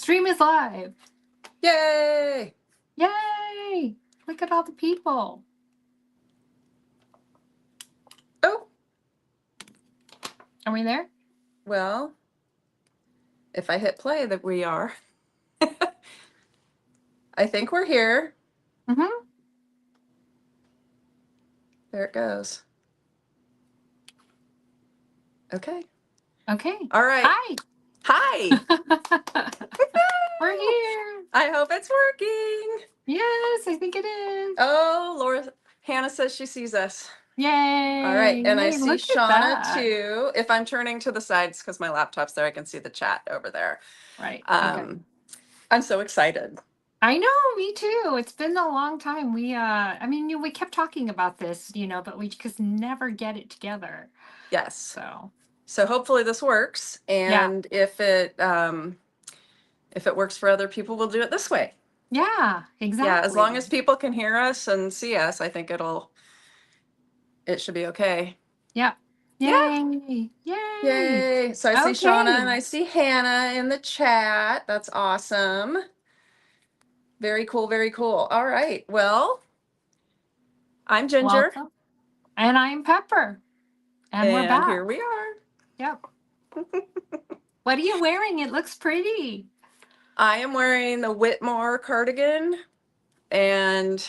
Stream is live. Yay! Yay! Look at all the people. Oh, Are we there? well, if I hit play, that we are. I think we're here. Mm-hmm. There it goes. Okay. Okay. All right. Hi. Hi. We're here. I hope it's working. Yes, I think it is. Oh, Laura, Hannah says she sees us. Yay. All right. And I Yay, see look at Shauna that. too. If I'm turning to the sides because my laptop's there, I can see the chat over there. Right. Okay. I'm so excited. I know, me too. It's been a long time. We we kept talking about this, but we just never get it together. Yes. So hopefully this works. And if it works for other people, we'll do it this way. yeah, exactly. Yeah, as long as people can hear us and see us, I think it should be okay. Yeah. Yay. Yay. Yay. So I see Shauna and I see Hannah in the chat. That's awesome. Very cool, very cool. All right. Well, I'm Ginger. Welcome. And I'm Pepper. And we're back. Here we are. Yep. What are you wearing? It looks pretty. I am wearing the Whitmoore cardigan, and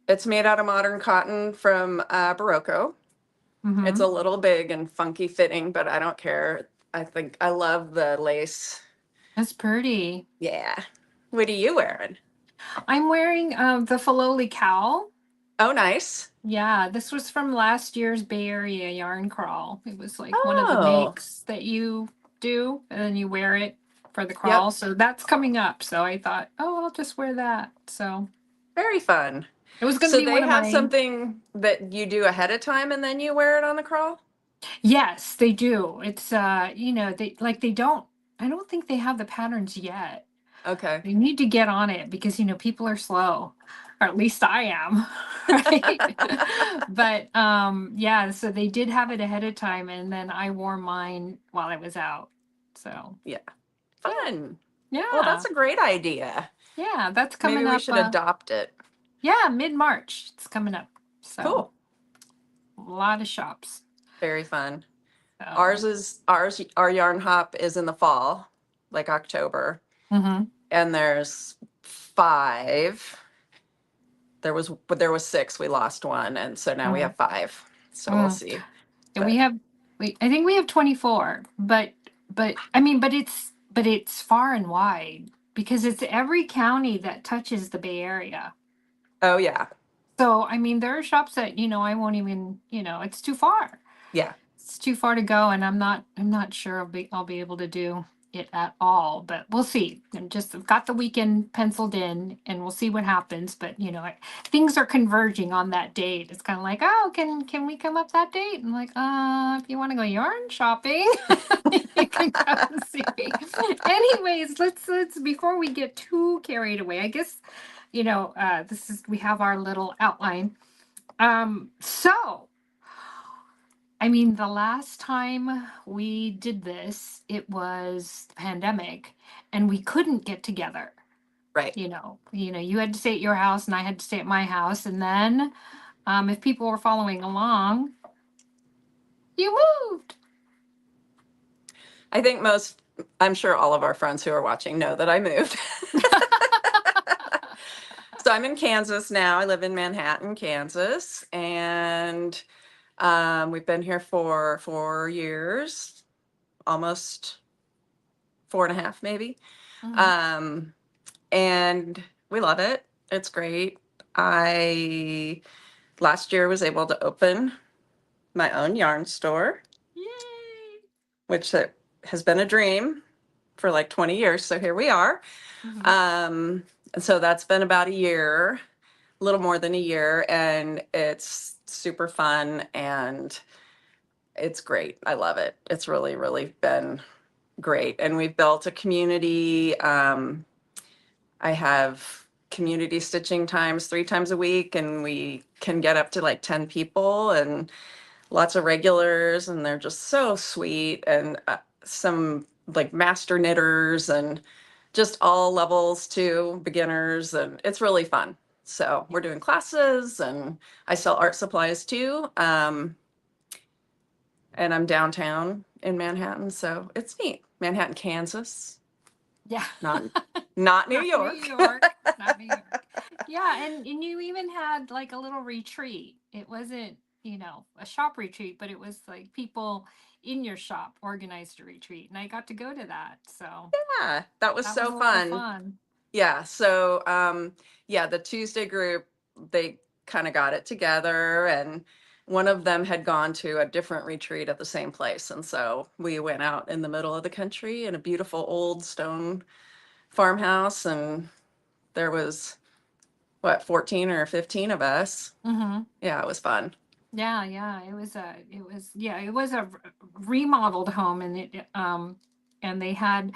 it's made out of modern cotton from Berroco. Mm-hmm. It's a little big and funky fitting, but I don't care. I love the lace. That's pretty. Yeah. What are you wearing? I'm wearing the Filoli Cowl. Oh, nice. Yeah, this was from last year's Bay Area yarn crawl. It was like one of the makes that you do, and then you wear it for the crawl. Yep. So that's coming up. So I thought, I'll just wear that. So very fun. It was going to be one of my... So they have something that you do ahead of time and then you wear it on the crawl? Yes, they do. It's I don't think they have the patterns yet. Okay. They need to get on it because people are slow. Or at least I am. Right. But so they did have it ahead of time, and then I wore mine while I was out. So yeah. Fun. Yeah. Well, that's a great idea. Yeah, that's coming up. Maybe we should adopt it. Yeah, mid-March. It's coming up. So cool. A lot of shops. Very fun. So. Our yarn hop is in the fall, like October. Mm-hmm. And there's 5. There was 6. We lost one, and so now we have 5. So we'll see. And I think we have 24. But it's far and wide because it's every county that touches the Bay Area. Oh yeah. So there are shops that I won't even it's too far. Yeah. It's too far to go, and I'm not sure I'll be able to do it at all, but we'll see. I've got the weekend penciled in, and we'll see what happens. But things are converging on that date. It's kind of like, can we come up that date? And like, if you want to go yarn shopping, you can come see. Anyways, let's before we get too carried away, I guess we have our little outline. The last time we did this, it was the pandemic, and we couldn't get together. Right. You had to stay at your house, and I had to stay at my house. And then, if people were following along, you moved. I'm sure all of our friends who are watching know that I moved. So I'm in Kansas now. I live in Manhattan, Kansas, and we've been here for 4 years, almost 4.5 maybe. Mm-hmm. And we love it. It's great. I last year was able to open my own yarn store. Yay! Which has been a dream for like 20 years. So here we are. Mm-hmm. So that's been about a year, a little more than a year, and it's super fun and it's great. I love it. It's really, really been great. And we've built a community. I have community stitching times 3 times a week, and we can get up to like 10 people and lots of regulars, and they're just so sweet. And some like master knitters and just all levels to beginners, and it's really fun. So we're doing classes, and I sell art supplies too. And I'm downtown in Manhattan, so it's neat. Manhattan, Kansas, Yeah. not not New Not New York. York. Not New York. Yeah, and you even had like a little retreat. It wasn't, a shop retreat, but it was like people in your shop organized a retreat, and I got to go to that. So Yeah, that was that was so a lot of fun. fun. Yeah, so yeah, the Tuesday group, they kind of got it together, and one of them had gone to a different retreat at the same place. And so we went out in the middle of the country in a beautiful old stone farmhouse, and there was what, 14 or 15 of us. Mm-hmm. Yeah, it was fun. Yeah. It was a remodeled home, and and they had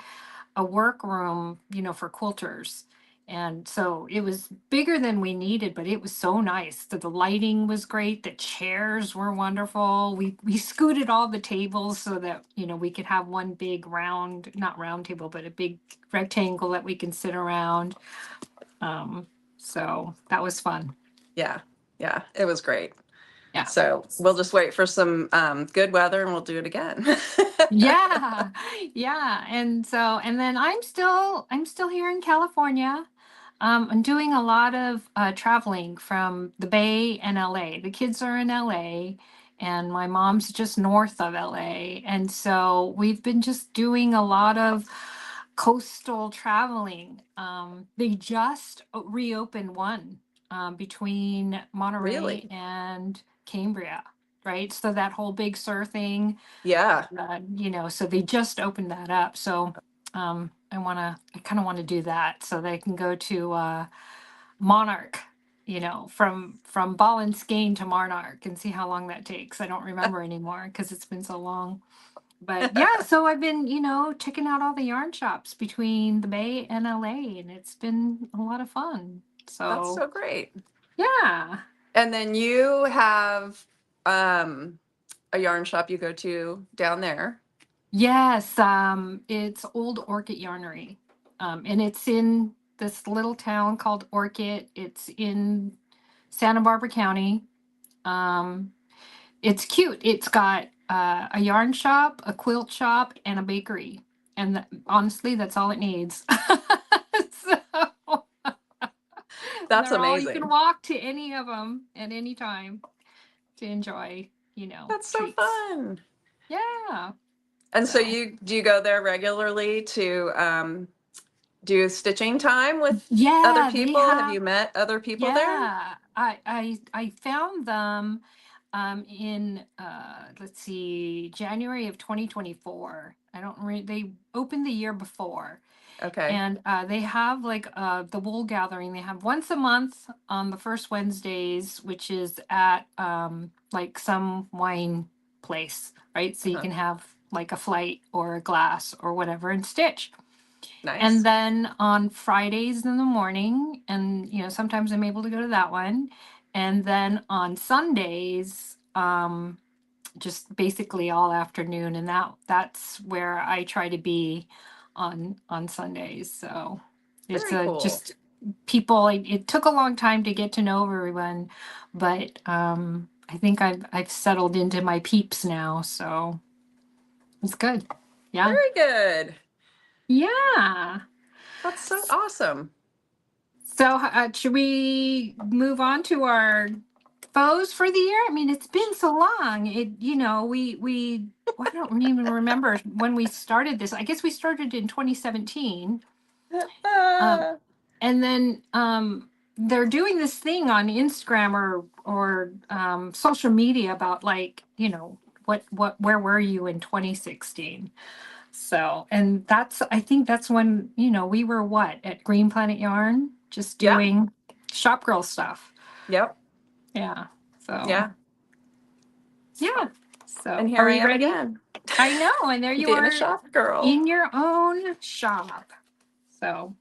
a workroom, for quilters. And so it was bigger than we needed, but it was so nice. The lighting was great. The chairs were wonderful. We scooted all the tables so that, we could have one big round, not round table, but a big rectangle that we can sit around. So that was fun. Yeah, yeah, it was great. Yeah. So we'll just wait for some good weather, and we'll do it again. Yeah. Yeah. And then I'm still here in California. I'm doing a lot of traveling from the Bay and LA. The kids are in LA, and my mom's just north of LA. And so we've been just doing a lot of coastal traveling. They just reopened one between Monterey Really? and Cambria, right? So that whole big Sur thing, Yeah. so they just opened that up. So I kind of want to do that so they can go to Monarch, from Ball and Skein to Monarch, and see how long that takes. I don't remember anymore because it's been so long. But yeah, so I've been, checking out all the yarn shops between the Bay and LA, and it's been a lot of fun. That's So so great. yeah. And then you have a yarn shop you go to down there. Yes, it's Old Orchid Yarnery. And it's in this little town called Orchid. It's in Santa Barbara County. Um, it's cute. It's got a yarn shop, a quilt shop, and a bakery. And honestly, that's all it needs. So, and That's they're all, you can amazing. walk to any of them at any time to enjoy, That's so treats. fun. Yeah. And so So. you do you go there regularly to do stitching time with other Yeah, they people? Have have. you met other people there? Yeah, I found them in let's see, January of 2024. I don't they opened the year before. Okay. And they have like the wool gathering. They have once a month on the first Wednesdays, which is at like some wine place, right? So you Uh-huh. can have like a flight or a glass or whatever and stitch. And Nice. then on Fridays in the morning, and sometimes I'm able to go to that one. And then on Sundays, just basically all afternoon, and that's where I try to be on Sundays. So it's Very cool. just people. It took a long time to get to know everyone, but I think I've settled into my peeps now, so it's good. Yeah. Very good. Yeah. That's so awesome. So, should we move on to our foes for the year? I mean, it's been so long. I don't even remember when we started this. I guess we started in 2017. Um, Uh, and then they're doing this thing on Instagram or social media about like, where were you in 2016? So, and I think that's when, we were at Green Planet Yarn, just yeah. doing shop girl stuff. Yep. Yeah. So, Yeah. yeah. And So, here are I you am ready? again, I know. And there you being a are shop girl. in your own shop. So,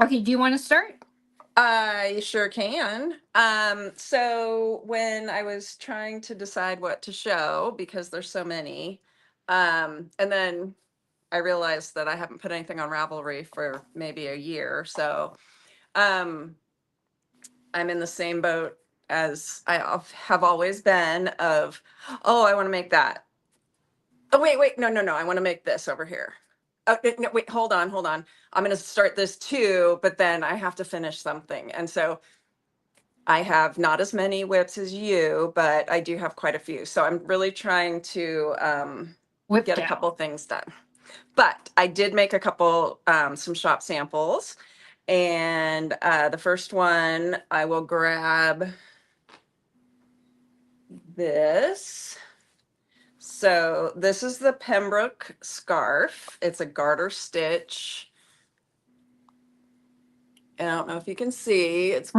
okay. Do you want to start? I sure can. So when I was trying to decide what to show, because there's so many, and then I realized that I haven't put anything on Ravelry for maybe a year. So I'm in the same boat as I have always been of, oh, I want to make that. Oh, wait, no, I want to make this over here. Oh, no, wait, hold on. I'm going to start this too, but then I have to finish something. And so I have not as many whips as you, but I do have quite a few. So I'm really trying to Whip get a down. couple things done. But I did make a couple, some shop samples. And the first one, I will grab this. So this is the Pembroke Scarf. It's a garter stitch. And I don't know if you can see. It's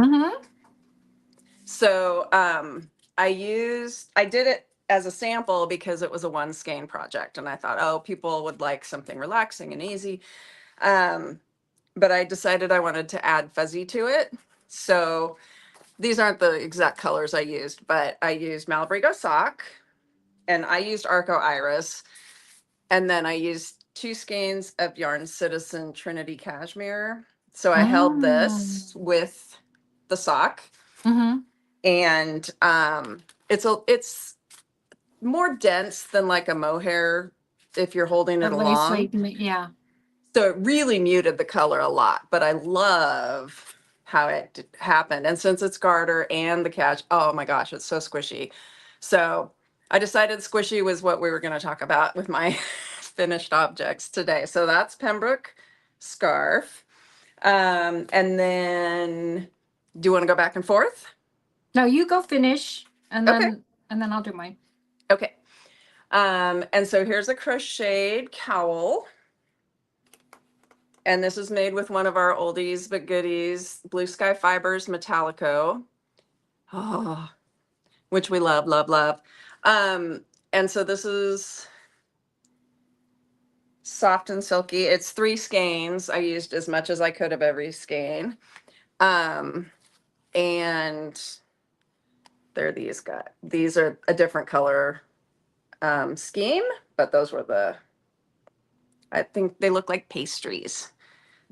so I did it as a sample because it was a one skein project, and I thought, oh, people would like something relaxing and easy. But I decided I wanted to add fuzzy to it. So these aren't the exact colors I used, but I used Malabrigo sock, and I used Arco iris, and then I used 2 skeins of Yarn Citizen Trinity Cashmere. So I held this with the sock, and it's more dense than like a mohair if you're holding it along. Yeah. So it really muted the color a lot, but I love how it happened. And since it's garter and the cash, oh my gosh, it's so squishy. So I decided squishy was what we were going to talk about with my finished objects today. So that's Pembroke Scarf. And then do you want to go back and forth? No, you go finish, and Okay. then I'll do mine. Okay. And so here's a crocheted cowl. And this is made with one of our oldies but goodies, Blue Sky Fibers Metalico. Oh, which we love, love, love. And so this is soft and silky. It's 3 skeins. I used as much as I could of every skein. And there these got. These are a different color scheme, but those were I think they look like pastries.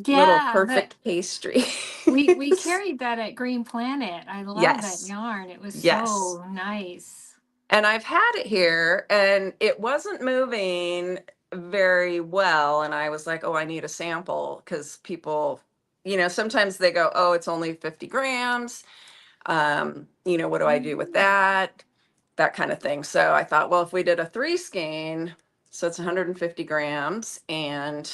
Yeah, little perfect pastry. we carried that at Green Planet. I love that yarn. It was so nice. And I've had it here, and it wasn't moving very well. And I was like, oh, I need a sample, because people, sometimes they go, oh, it's only 50 grams. What do I do with that? That kind of thing. So I thought, well, if we did a 3 skein, so it's 150 grams, and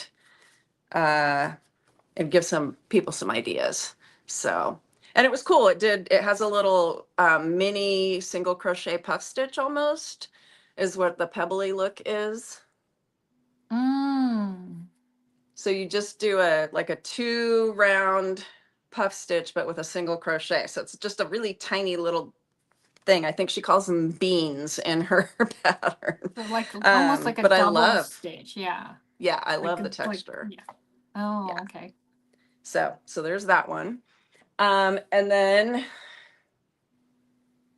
give some people some ideas. So, and it was cool. It has a little mini single crochet puff stitch almost, is what the pebbly look is. So you just do a 2 round puff stitch, but with a single crochet. So it's just a really tiny little thing. I think she calls them beans in her pattern. So almost like a double stitch. Yeah. Yeah, I love the texture. Yeah. Oh, yeah. Okay. So there's that one. And then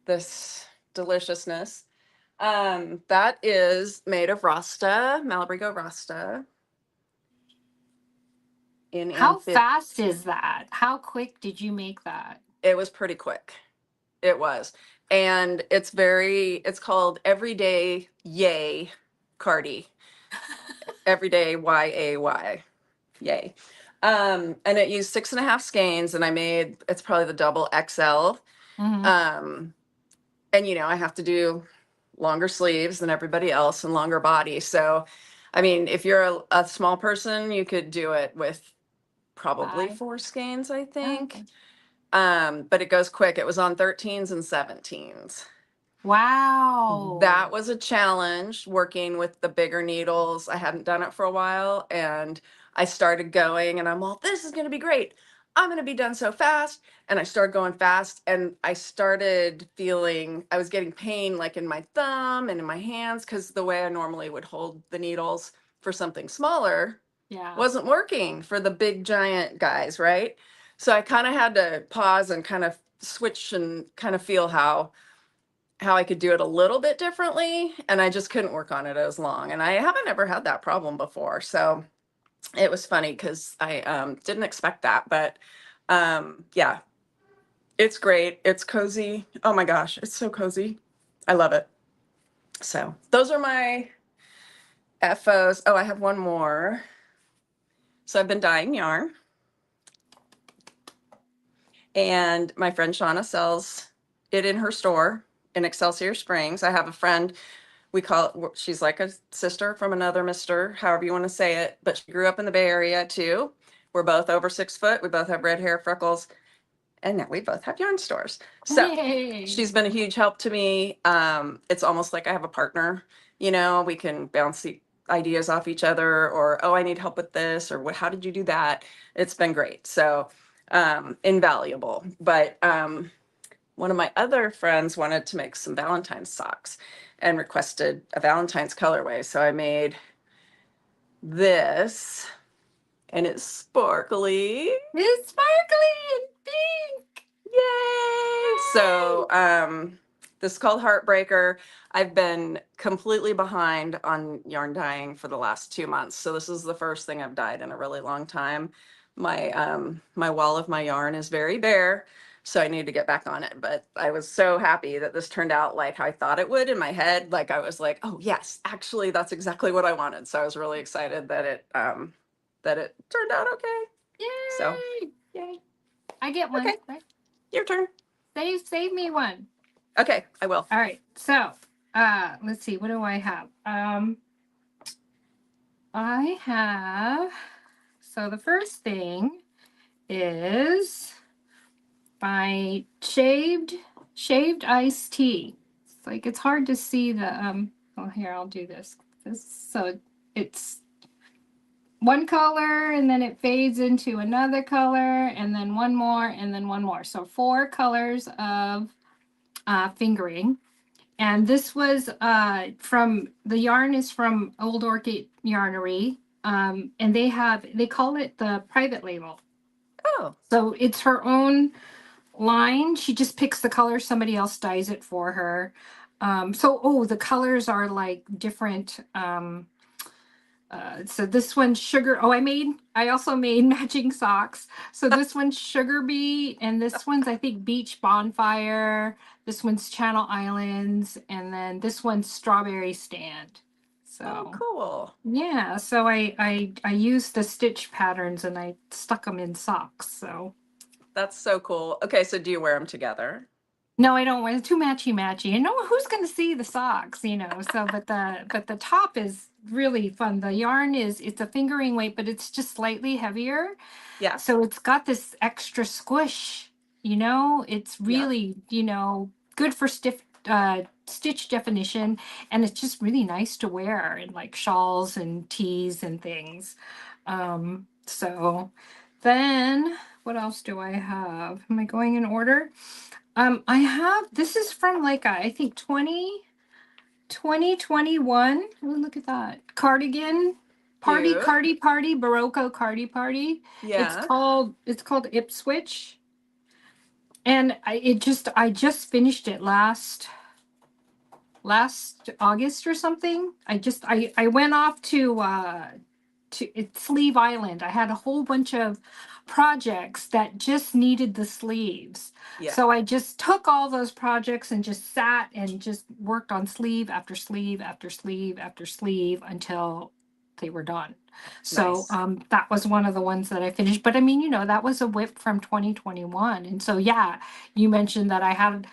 this deliciousness. That is made of Rasta, Malabrigo Rasta. How fast is that? How quick did you make that? It was pretty quick. It was. And it's called Everyday Yay Cardi. Everyday YAY. Yay. And it used 6.5 skeins, and it's probably the double XL. And I have to do longer sleeves than everybody else and longer body. So, I mean, if you're a small person, you could do it with probably 4 skeins, I think. Okay. But it goes quick. It was on 13s and 17s. Wow. That was a challenge, working with the bigger needles. I hadn't done it for a while, and I started going, and I'm all, this is going to be great. I'm going to be done so fast. And I started going fast, and I started feeling, I was getting pain like in my thumb and in my hands, because the way I normally would hold the needles for something smaller wasn't working for the big giant guys, right? So I kind of had to pause and kind of switch and kind of feel how how I could do it a little bit differently, and I just couldn't work on it as long. And I haven't ever had that problem before. So it was funny because I didn't expect that. But yeah, it's great. It's cozy. Oh my gosh, it's so cozy. I love it. So those are my FOs. Oh, I have one more. So I've been dyeing yarn. And my friend Shauna sells it in her store in Excelsior Springs. I have a friend, we call it, she's like a sister from another mister, however you want to say it, but she grew up in the Bay Area too. We're both over 6 foot. We both have red hair, freckles, and now we both have yarn stores. So Yay. she's been a huge help to me. It's almost like I have a partner, you know, we can bounce the ideas off each other, or, oh, I need help with this, or what, how did you do that? It's been great. So invaluable. But one of my other friends wanted to make some Valentine's socks and requested a Valentine's colorway. So I made this, and it's sparkly. It's sparkly and pink. Yay! So this is called Heartbreaker. I've been completely behind on yarn dyeing for the last 2 months. So this is the first thing I've dyed in a really long time. My wall of my yarn is very bare, so I need to get back on it. But I was so happy that this turned out like how I thought it would in my head. Like I was like, oh yes, actually that's exactly what I wanted. So I was really excited that it turned out okay. Yay. So yay. I get one. Okay. Right? Your turn. Save me one. Okay, I will. All right. So let's see, what do I have? I have, so the first thing is my shaved iced tea. It's like it's hard to see the oh, here, I'll do this. So it's one color, and then it fades into another color, and then one more, and then one more. So 4 colors of fingering. And this was from, the yarn is from Old Orchid Yarnery. And they call it the private label. Oh, So it's her own line. She just picks the color, somebody else dyes it for her. The colors are like different. So this one's sugar. Oh, I also made matching socks. So this one's Sugar Bee, and this one's, I think, Beach Bonfire. This one's Channel Islands, and then this one's Strawberry Stand. So oh, cool. yeah, so I used the stitch patterns and I stuck them in socks. So That's so cool. Okay, so do you wear them together? no, I don't wear too matchy. You know who's going to see the socks, you know. So but the top is really fun. The yarn it's a fingering weight, but it's just slightly heavier. Yeah. So it's got this extra squish, you know. It's really, you know, good for stiff stitch definition, and it's just really nice to wear in like shawls and tees and things. So then what else do I have? Am I going in order? I have, this is from like, I think 2021. Oh, look at that. Cardigan party, Cute. party, Berroco party. Yeah. It's called Ipswich. And I just finished it last August or something. I went off to it's Sleeve Island. I had a whole bunch of projects that just needed the sleeves. Yeah. So I just took all those projects and just sat and just worked on sleeve after sleeve after sleeve after sleeve until they were done. So Nice. that was one of the ones that I finished. But I mean, you know, that was a whip from 2021. And so yeah, you mentioned that I had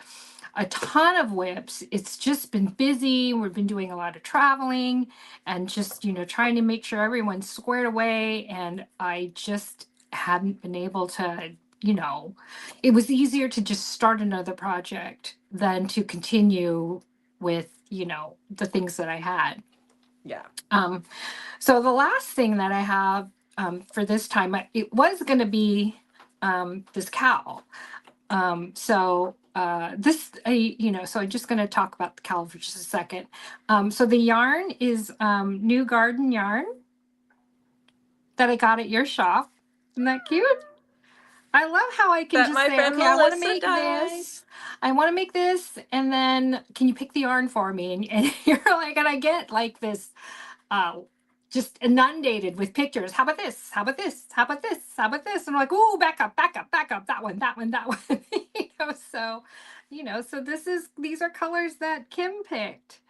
a ton of whips. It's just been busy. We've been doing a lot of traveling and just, you know, trying to make sure everyone's squared away. And I just hadn't been able to, you know, it was easier to just start another project than to continue with, you know, the things that I had. Yeah. So the last thing that I have for this time, it was going to be this cowl. So I'm just going to talk about the cowl for just a second. So the yarn is New Garden yarn that I got at your shop. Isn't that cute? I love how I can that just my say, friend okay, I want to Melissa make dyed. this. I want to make this, and then can you pick the yarn for me? And you're like, and I get like this, uh, just inundated with pictures. How about this? How about this? How about this? How about this? And I'm like, oh, back up, back up, back up. That one, that one, that one. So, so these are colors that Kim picked.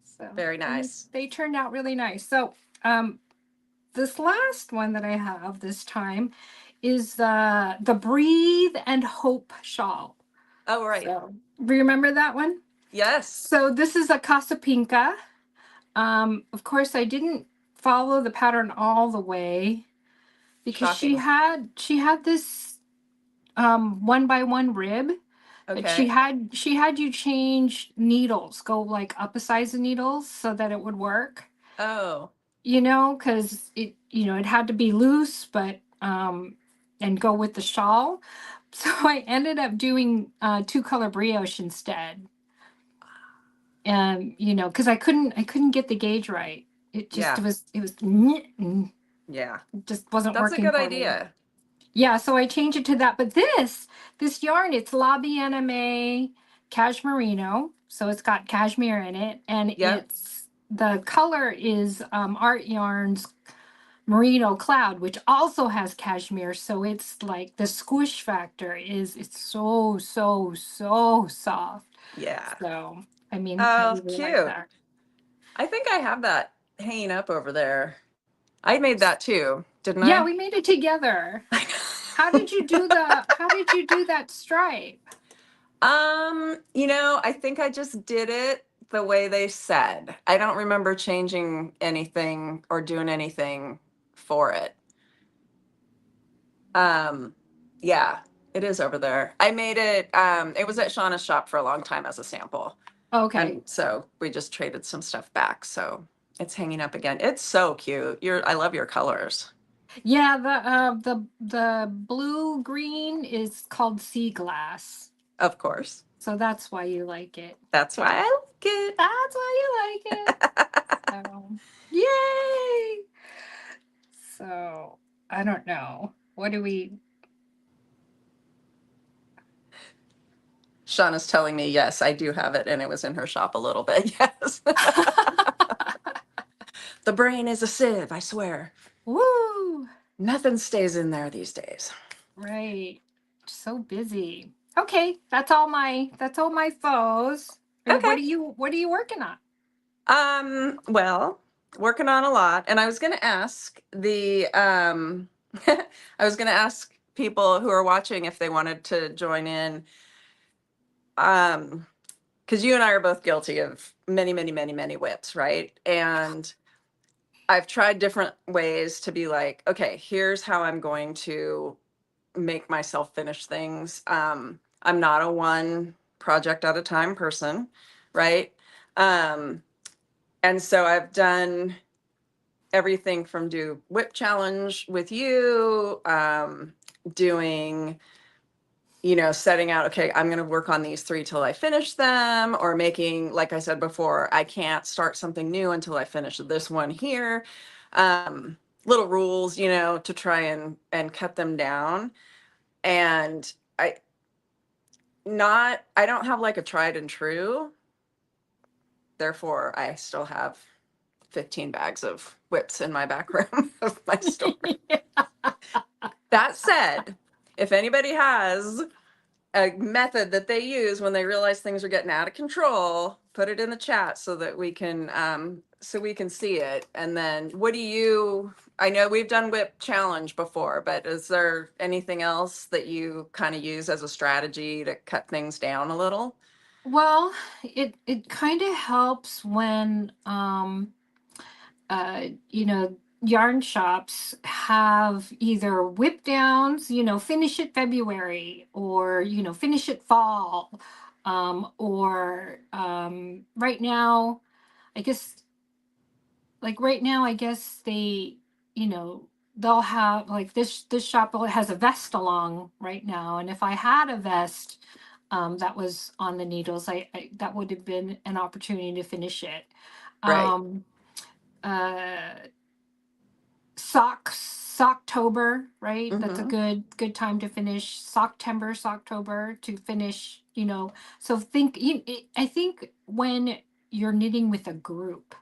So Very nice. they turned out really nice. So, this last one that I have this time is the Breathe and Hope shawl. Oh, right. So, remember that one? Yes. So this is a Casa Pinka. Of course, I didn't follow the pattern all the way because Shocking. she had this 1x1 rib, but Okay. she had you change needles, go like up a size of needles so that it would work. Oh. Because it had to be loose, but and go with the shawl. So I ended up doing 2-color brioche instead. And because I couldn't get the gauge right. It just Yeah. it Yeah. just wasn't That's a working good for me. idea. Yeah, so I changed it to that. But this yarn, it's Lobby Anime Cashmerino, so it's got cashmere in it, and Yep. the color is Artyarns Merino Cloud, which also has cashmere. So it's like the squish factor it's so soft. Yeah. So I Oh, really like cute. that. I think I have that hanging up over there. I made that too, didn't Yeah, I? we made it together. How did you do that stripe? I think I just did it the way they said. I don't remember changing anything or doing anything for it. Um, yeah, it is over there. I made it, it was at Shauna's shop for a long time as a sample. Okay. And so we just traded some stuff back. So it's hanging up again. It's so cute. I love your colors. Yeah, the blue green is called sea glass. Of course. So that's why you like it. That's why I like it. That's why you like it. So, yay! So, I don't know. What do we Shauna's telling me, yes, I do have it, and it was in her shop a little bit. Yes. The brain is a sieve, I swear. Woo! Nothing stays in there these days. Right. So busy. Okay, that's all my foes. Okay. What are you working on? Well, working on a lot, and I was gonna ask I was gonna ask people who are watching if they wanted to join in. Because you and I are both guilty of many, many, many, many whips, right? And I've tried different ways to be like, okay, here's how I'm going to make myself finish things. I'm not a one project at a time person, right? And so I've done everything from do whip challenge with you, doing, setting out, okay, I'm going to work on these 3 till I finish them, or making, like I said before, I can't start something new until I finish this one here. Little rules, to try and cut them down. And I don't have like a tried and true. Therefore, I still have 15 bags of whips in my back room of my store. That said, if anybody has a method that they use when they realize things are getting out of control, put it in the chat so that we can see it. And then I know we've done whip challenge before, but is there anything else that you kind of use as a strategy to cut things down a little? Well, it kind of helps when yarn shops have either whip downs, finish it February, or finish it fall, or right now, I guess they, they'll have like this shop has a vest along right now, and if I had a vest that was on the needles, I that would have been an opportunity to finish it. Right. Um, uh, Socks Socktober, right? That's a Mm-hmm. good time to finish. Socktober to finish, So I think when you're knitting with a group,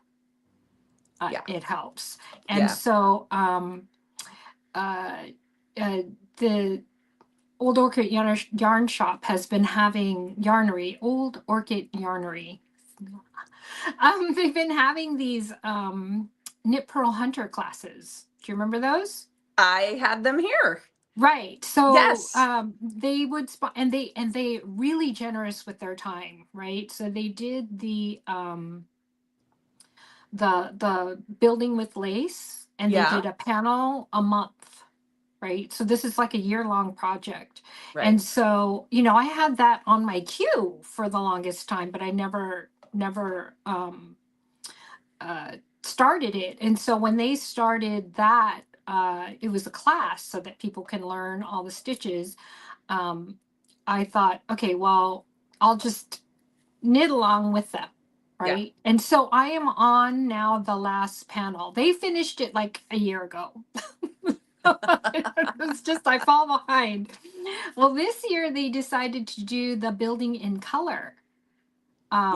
Yeah. it helps. And Yeah. so uh, uh, the Old Orchid Yarn Shop has been having yarnery, Old Orchid Yarnery. They've been having these knit pearl hunter classes. Do you remember those? I had them here. Right. So Yes. they would and they really generous with their time, right? So they did the building with lace, and they Yeah. did a panel a month, right? So this is like a year-long project. Right. And so, I had that on my queue for the longest time, but I never uh started it. And so when they started that, it was a class so that people can learn all the stitches. um I thought, okay, well, I'll just knit along with them, Yeah. right? And so I am on now the last panel. They finished it like a year ago. It's just I fall behind. Well, this year they decided to do the building in color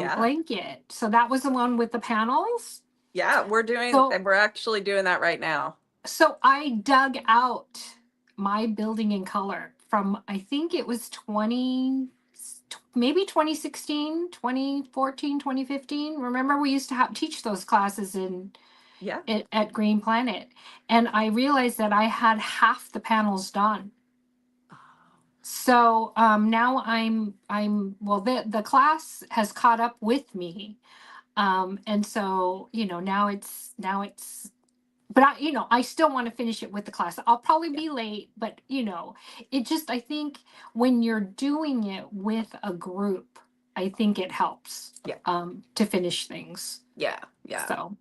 Yeah. blanket. So that was the one with the panels. Yeah. So We're actually doing that right now. so I dug out my building in color from, I think it was 2016, 2014, 2015. Remember, we used to teach those classes Yeah. at Green Planet, and I realized that I had half the panels done. So now I'm well, the class has caught up with me. And so, now it's but I still want to finish it with the class. I'll probably Yeah. be late, but I think when you're doing it with a group, I think it helps Yeah. to finish things. Yeah. Yeah. So,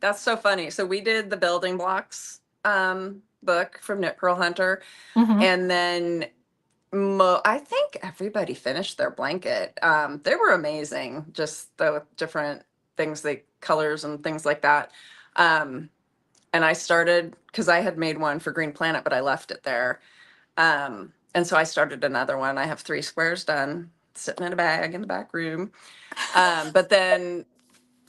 That's so funny. So we did the building blocks book from Knit Pearl Hunter, mhm. and then I think everybody finished their blanket. They were amazing, just the different things, they colors and things like that. Um, and I started because I had made one for Green Planet, but I left it there. And so I started another one. I have 3 squares done, sitting in a bag in the back room. But then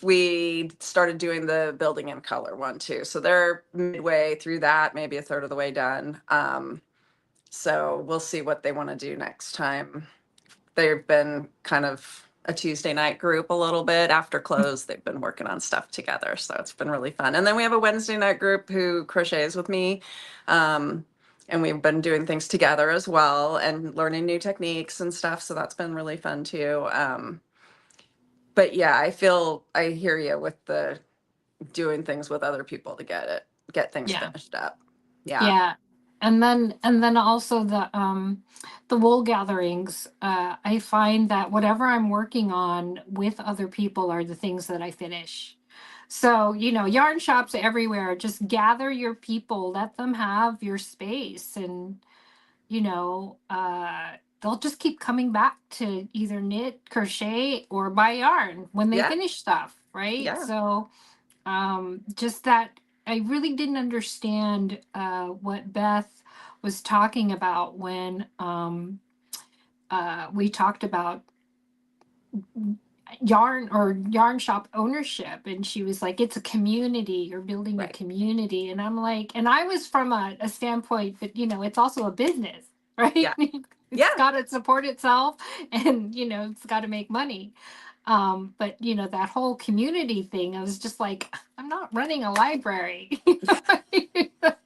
we started doing the building in color one too. So they're midway through that, maybe a third of the way done. So we'll see what they want to do next time. They've been kind of a Tuesday night group a little bit after close. They've been working on stuff together. So it's been really fun. And then we have a Wednesday night group who crochets with me. And we've been doing things together as well and learning new techniques and stuff. So that's been really fun too. But yeah, I hear you with the doing things with other people to get things Yeah. finished up. Yeah. Yeah. And then also the wool gatherings. I find that whatever I'm working on with other people are the things that I finish. So, yarn shops everywhere. Just gather your people, let them have your space, and they'll just keep coming back to either knit, crochet, or buy yarn when they Yeah. finish stuff, right? Yeah. So just that I really didn't understand what Beth was talking about when we talked about yarn shop ownership, and she was like, it's a community, you're building a Right. community. And I'm like, and I was from a standpoint, but it's also a business, right? Yeah. It's Yeah. got to support itself, and it's got to make money. But that whole community thing, I was just like, I'm not running a library.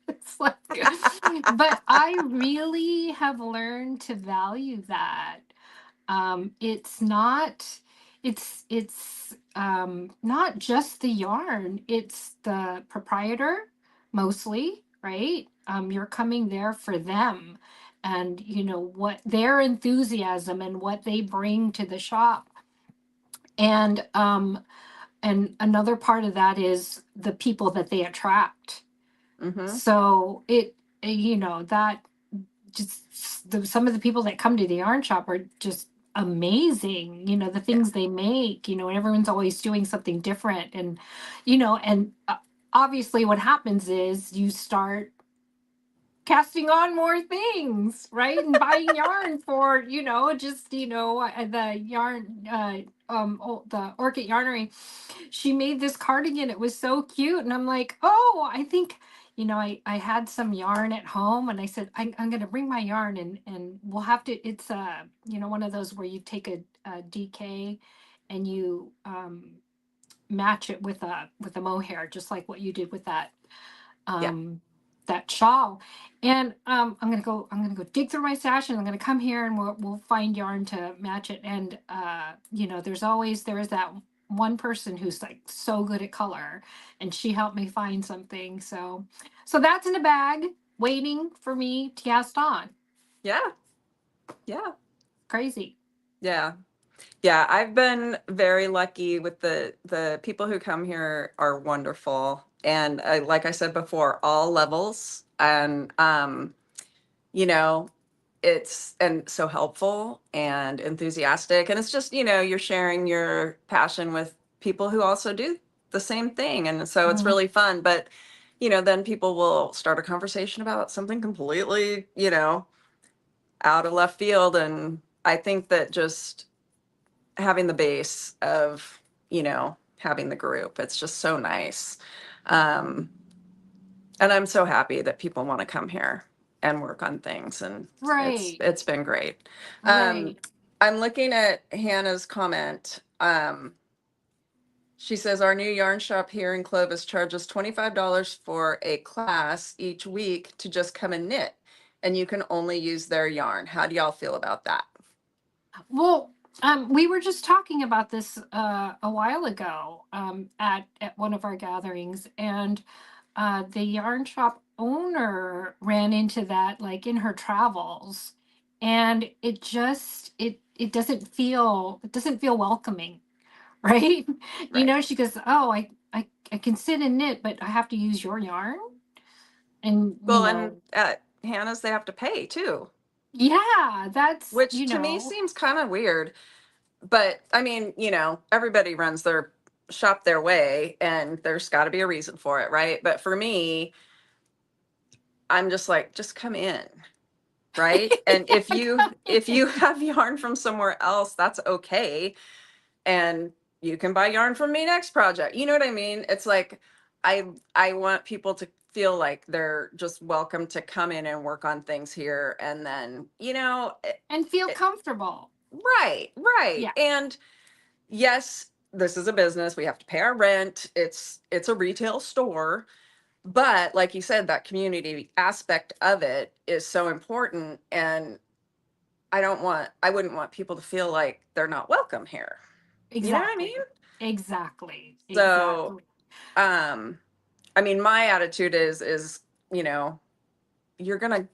It's like, but I really have learned to value that. It's not just the yarn, it's the proprietor mostly, right? You're coming there for them, and what their enthusiasm and what they bring to the shop. And another part of that is the people that they attract. Mm-hmm. So that just some of the people that come to the yarn shop are just amazing. The Yeah. things they make, and everyone's always doing something different. And obviously what happens is you start casting on more things, right? And buying yarn for, just, the yarn, the Orchid Yarnery. She made this cardigan. It was so cute. And I'm like, oh, I think, I had some yarn at home and I said, I'm going to bring my yarn and we'll have to, it's, one of those where you take a DK and you, match it with a mohair, just like what you did with Yeah. um that shawl. And I'm gonna go dig through my stash and I'm gonna come here and we'll find yarn to match it. And there is that one person who's like so good at color, and she helped me find something. So that's in a bag waiting for me to cast on. Yeah. Yeah. Crazy. Yeah. Yeah, I've been very lucky with the people who come here are wonderful. And like I said before, all levels. And you know, it's and so helpful and enthusiastic. And it's just, you're sharing your passion with people who also do the same thing. And so it's Mhm. really fun. But, then people will start a conversation about something completely, out of left field. And I think that just having the base of, having the group, it's just so nice. Um, and I'm so happy that people want to come here and work on things, and it's Right. it's been great. Um, Right. I'm looking at Hannah's comment. She says our new yarn shop here in Clovis charges $25 for a class each week to just come and knit, and you can only use their yarn. How do y'all feel about that? Well, we were just talking about this a while ago at one of our gatherings, and the yarn shop owner ran into that like in her travels, and it doesn't feel welcoming, right? Right. She goes, "Oh, I can sit and knit, but I have to use your yarn," and Well, and at Hannah's they have to pay too, yeah, that's which to me seems kind of weird. But I mean, everybody runs their shop their way and there's got to be a reason for it, right? But for me, I'm just like, just come in, right? And if you if you have yarn from somewhere else, that's okay. And you can buy yarn from me next project. You know what I mean? It's like I want people to feel like they're just welcome to come in and work on things here, and then, and feel comfortable. right, right. Yeah, And yes, this is a business. We have to pay our rent. It's a retail store, but like you said, that community aspect of it is so important. And I wouldn't want people to feel like they're not welcome here. You know what I mean? exactly. Exactly. So, Exactly. um, I mean, my attitude is, you know, you're gonna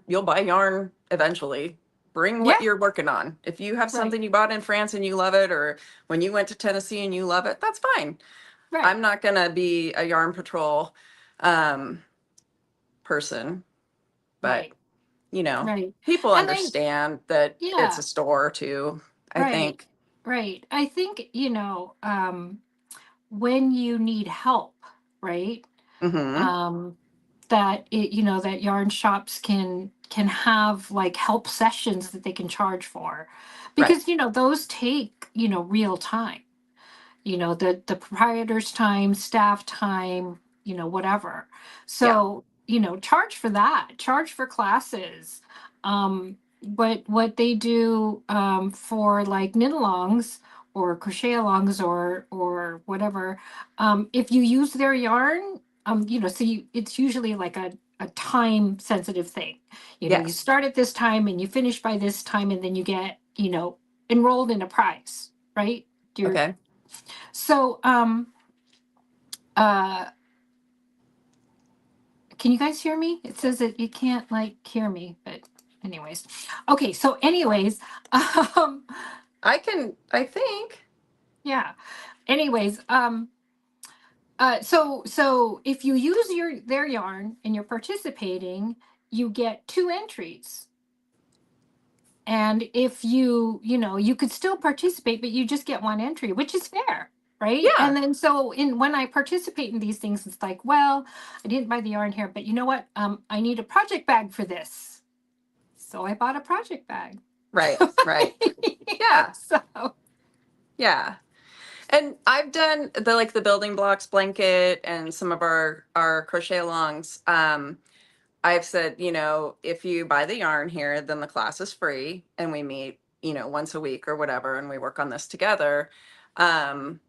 you'll buy yarn eventually. Bring Yeah, what you're working on. If you have right. something you bought in France and you love it, or when you went to Tennessee and you love it, that's fine. Right. I'm not gonna be a yarn patrol um, person, but Right. you know, Right. people And I understand that it's yeah, a store too. I right. think. Right. I think, when you need help, right? Hmm. Um that yarn shops can have like help sessions that they can charge for, Right. because those take real time, the proprietor's time, staff time, whatever. Yeah. So charge for that, charge for classes. But what they do for like knit alongs or crochet alongs or whatever, if you use their yarn, it's usually like a time sensitive thing. You Yes. start at this time and you finish by this time, and then you get enrolled in a prize, right? You're Okay. so, uh, can you guys hear me? It says that you can't like hear me, but anyways. Okay, so anyways, um, I think. yeah. Anyways, so if you use their yarn and you're participating, you get two entries. And if you could still participate, but you just get one entry, which is fair. right? Yeah. And then so when I participate in these things, it's like, well, I didn't buy the yarn here, but you know what? I need a project bag for this. So I bought a project bag. Right. Yeah. So Yeah. And I've done the building blocks blanket and some of our crochet alongs. I've said, if you buy the yarn here, then the class is free and we meet, once a week or whatever, and we work on this together. And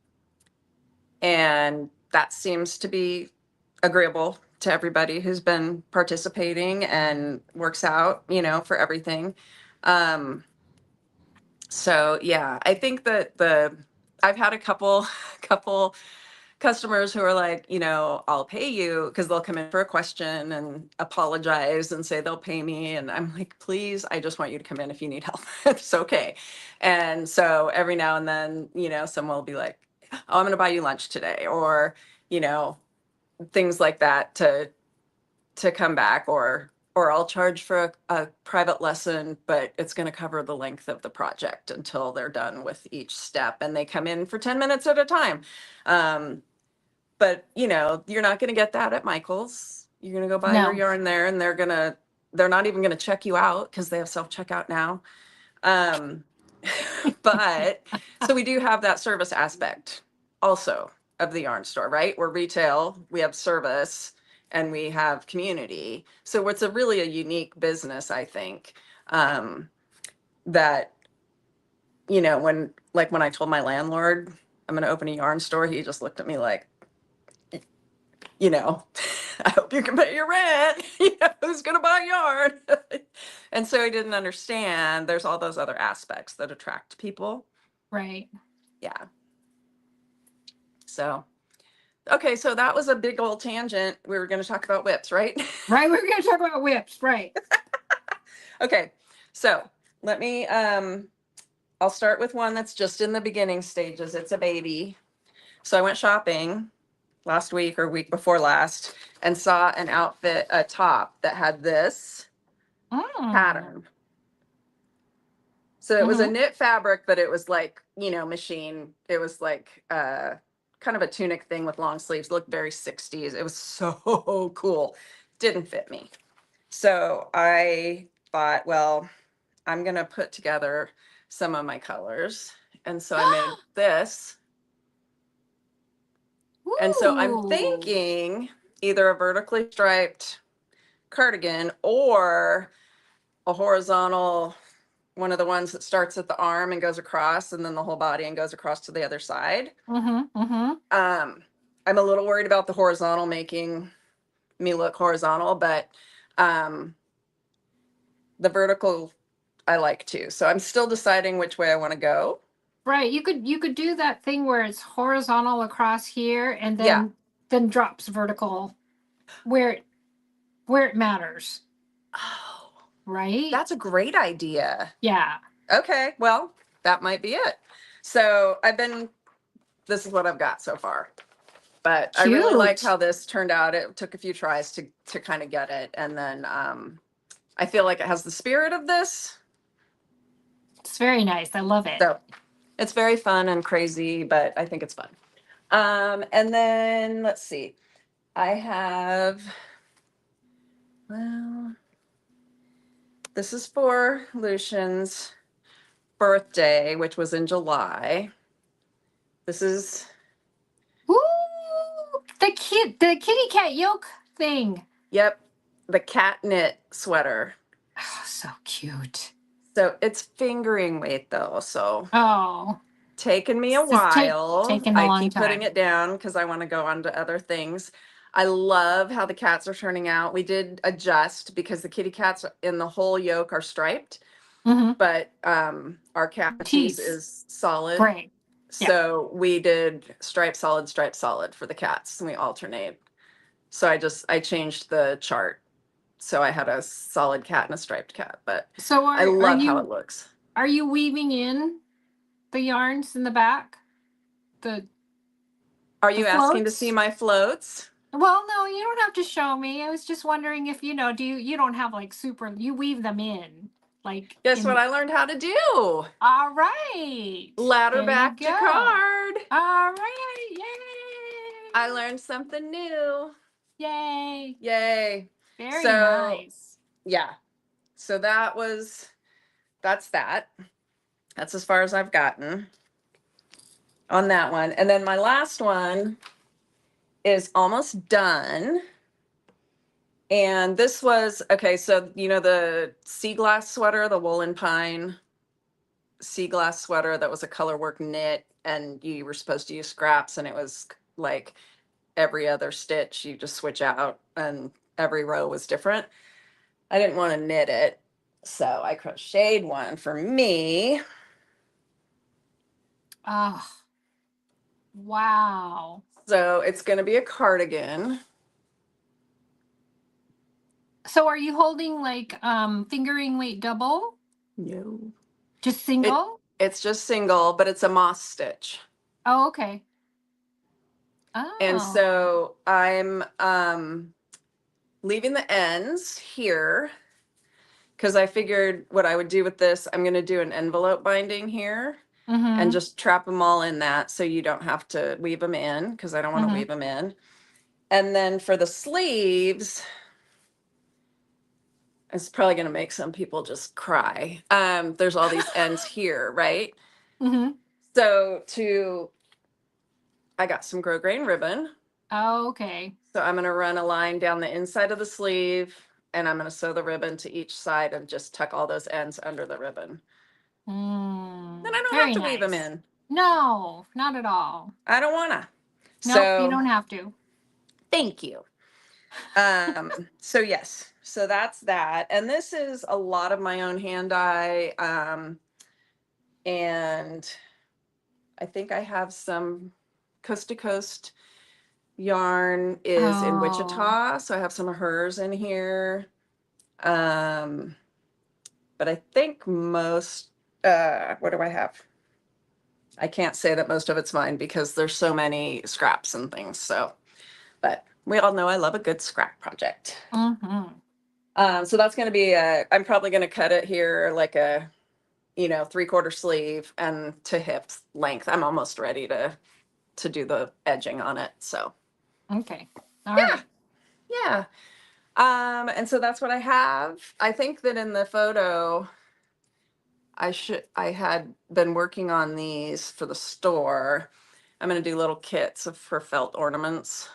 that seems to be agreeable to everybody who's been participating and works out, for everything. So yeah, I think that I've had a couple customers who are like, I'll pay you, because they'll come in for a question and apologize and say they'll pay me. And I'm like, please, I just want you to come in if you need help. It's okay. And so every now and then, someone will be like, oh, I'm going to buy you lunch today, or, things like that to come back, or I'll charge for a private lesson, but it's going to cover the length of the project until they're done with each step. And they come in for 10 minutes at a time. But you're not going to get that at Michael's. You're going to go buy your no. yarn there, and they're not even going to check you out because they have self-checkout now. But so we do have that service aspect also of the yarn store, right? We're retail, we have service, and we have community. So it's really a unique business, I think, that, when I told my landlord I'm going to open a yarn store, he just looked at me like, I hope you can pay your rent. Who's going to buy yarn? And so he didn't understand there's all those other aspects that attract people. Right. Yeah. So, okay. So that was a big old tangent. We were going to talk about whips, right? Right. We're going to talk about whips. Right. Okay. So let me, I'll start with one that's just in the beginning stages. It's a baby. So I went shopping last week or week before last and saw an outfit, a top that had this pattern. So it was a knit fabric, but it was like, machine. It was like kind of a tunic thing with long sleeves. It looked very 60s. It was so cool. Didn't fit me. So I thought, well, I'm going to put together some of my colors. And so I made this. And so I'm thinking either a vertically striped cardigan or a horizontal, one of the ones that starts at the arm and goes across and then the whole body and goes across to the other side. I'm a little worried about the horizontal making me look horizontal, but the vertical I like too. So I'm still deciding which way I want to go. Right. You could do that thing where it's horizontal across here and then drops vertical where it matters. Oh, right? That's a great idea. Yeah. Okay, well, that might be it. So this is what I've got so far. But I really liked how this turned out. It took a few tries to kind of get it. And then I feel like it has the spirit of this. It's very nice. I love it. So it's very fun and crazy, but I think it's fun. And then let's see. I have, well, this is for Lucian's birthday, which was in July. This is the kitty cat yoke thing. Yep, the cat knit sweater. Oh, so cute. So it's fingering weight though, so taken me a It's just while. taken a long I keep time. putting it down because I want to go on to other things. I love how the cats are turning out. We did adjust because the kitty cats in the whole yoke are striped, but our cat tees is solid. Right. So we did stripe solid for the cats, and we alternate. So I changed the chart. So I had a solid cat and a striped cat, but so I love how it looks. Are you weaving in the yarns in the back? Are you asking to see my floats? Well, no, you don't have to show me. I was just wondering if, you don't have like you weave them in Like Guess what I learned how to do? All right. Ladder There back you to go. card. All right. Yay. I learned something new. Yay. Yay. Very nice. Yeah. So that's that. That's as far as I've gotten on that one. And then my last one is almost done. And this was, okay, so you know the sea glass sweater, the woolen pine sea glass sweater that was a color work knit, and you were supposed to use scraps, and it was like every other stitch you just switch out and every row was different. I didn't want to knit it, so I crocheted one for me. Oh, wow. So it's going to be a cardigan. So are you holding like fingering weight double? No. Just single? It's just single, but it's a moss stitch. Oh, okay. Oh. And so I'm leaving the ends here because I figured what I would do with this, I'm going to do an envelope binding here and just trap them all in that so you don't have to weave them in because I don't want to weave them in. And then for the sleeves, it's probably going to make some people just cry. There's all these ends here, right? So I got some grosgrain ribbon. Oh, okay. So I'm going to run a line down the inside of the sleeve, and I'm going to sew the ribbon to each side and just tuck all those ends under the ribbon. Then I don't have to weave them in. No, not at all. I don't want to. No, you don't have to. Thank you. So yes, so that's that. And this is a lot of my own hand dye. And I think I have some coast to coast yarn is in Wichita. So I have some of hers in here. But I think most, what do I have? I can't say that most of it's mine because there's so many scraps and things. So, but we all know I love a good scrap project. So that's going to be I'm probably going to cut it here like a, 3/4 sleeve and to hip length. I'm almost ready to do the edging on it. So. Okay. All right. Yeah. And so that's what I have. I think that in the photo, I had been working on these for the store. I'm going to do little kits for felt ornaments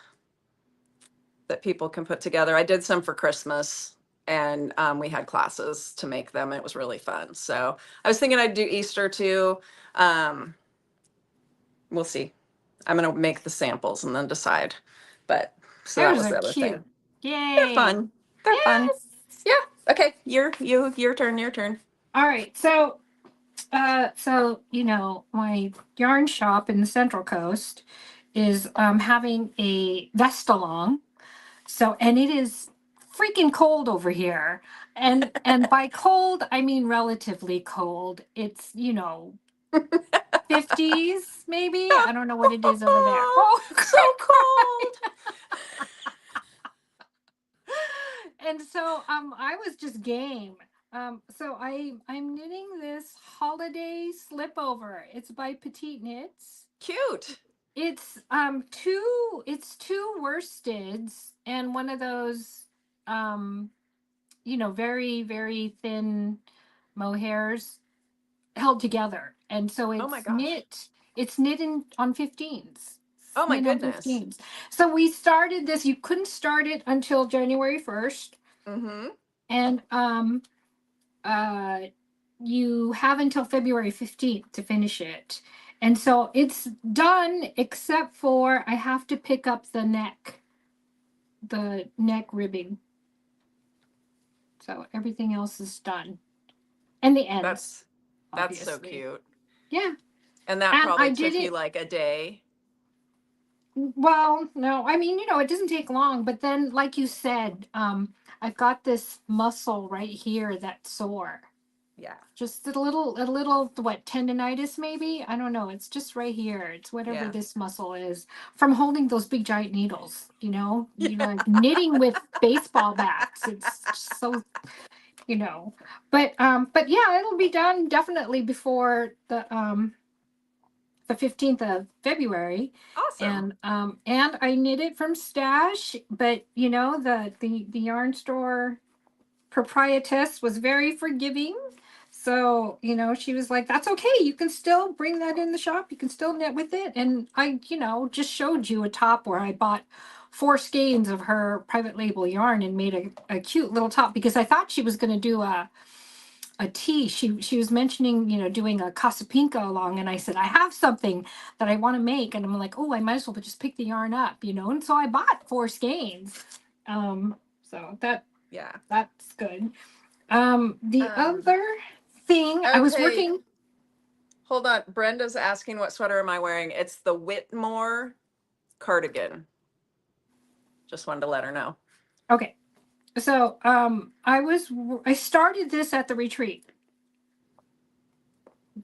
that people can put together. I did some for Christmas, and we had classes to make them. It was really fun. So I was thinking I'd do Easter too. We'll see. I'm going to make the samples and then decide. But so that was the other thing. Yay. They're fun. They're fun. Yeah. Okay. Your turn. All right. So, my yarn shop in the Central Coast is having a vest-along. So, and it is freaking cold over here. And by cold, I mean relatively cold. It's, 50s maybe. I don't know what it is over there. Oh, so cold. And so I was just game. So I'm knitting this holiday slip over. It's by Petite Knits. Cute. It's two worsteds and one of those very, very thin mohairs held together. And so it's knit on 15s. Oh my goodness. So we started this. You couldn't start it until January 1st. And you have until February 15th to finish it. And so it's done, except for I have to pick up the neck ribbing. So everything else is done. And the ends. That's so cute. Yeah. And that probably took you like a day. Well, no, I mean, it doesn't take long, but then like you said, I've got this muscle right here that's sore. Yeah. Just a little what, tendonitis maybe? I don't know. It's just right here. It's whatever this muscle is from holding those big giant needles, like knitting with baseball bats. It's so you know, but yeah, it'll be done definitely before the 15th of February. Awesome. And I knit it from stash, but you know, the yarn store proprietress was very forgiving. So, you know, she was like, that's okay. You can still bring that in the shop. You can still knit with it. And I, you know, just showed you a top where I bought 4 skeins of her private label yarn and made a cute little top because I thought she was going to do a tea. She was mentioning, you know, doing a Casapinka along, and I said, I have something that I want to make. And I'm like, oh, I might as well just pick the yarn up, you know. And so I bought 4 skeins. So Yeah. that's good. The Um, other thing I was okay. working. Hold on. Brenda's asking what sweater am I wearing? It's the Whitmoore cardigan. Just wanted to let her know. Okay. So I started this at the retreat.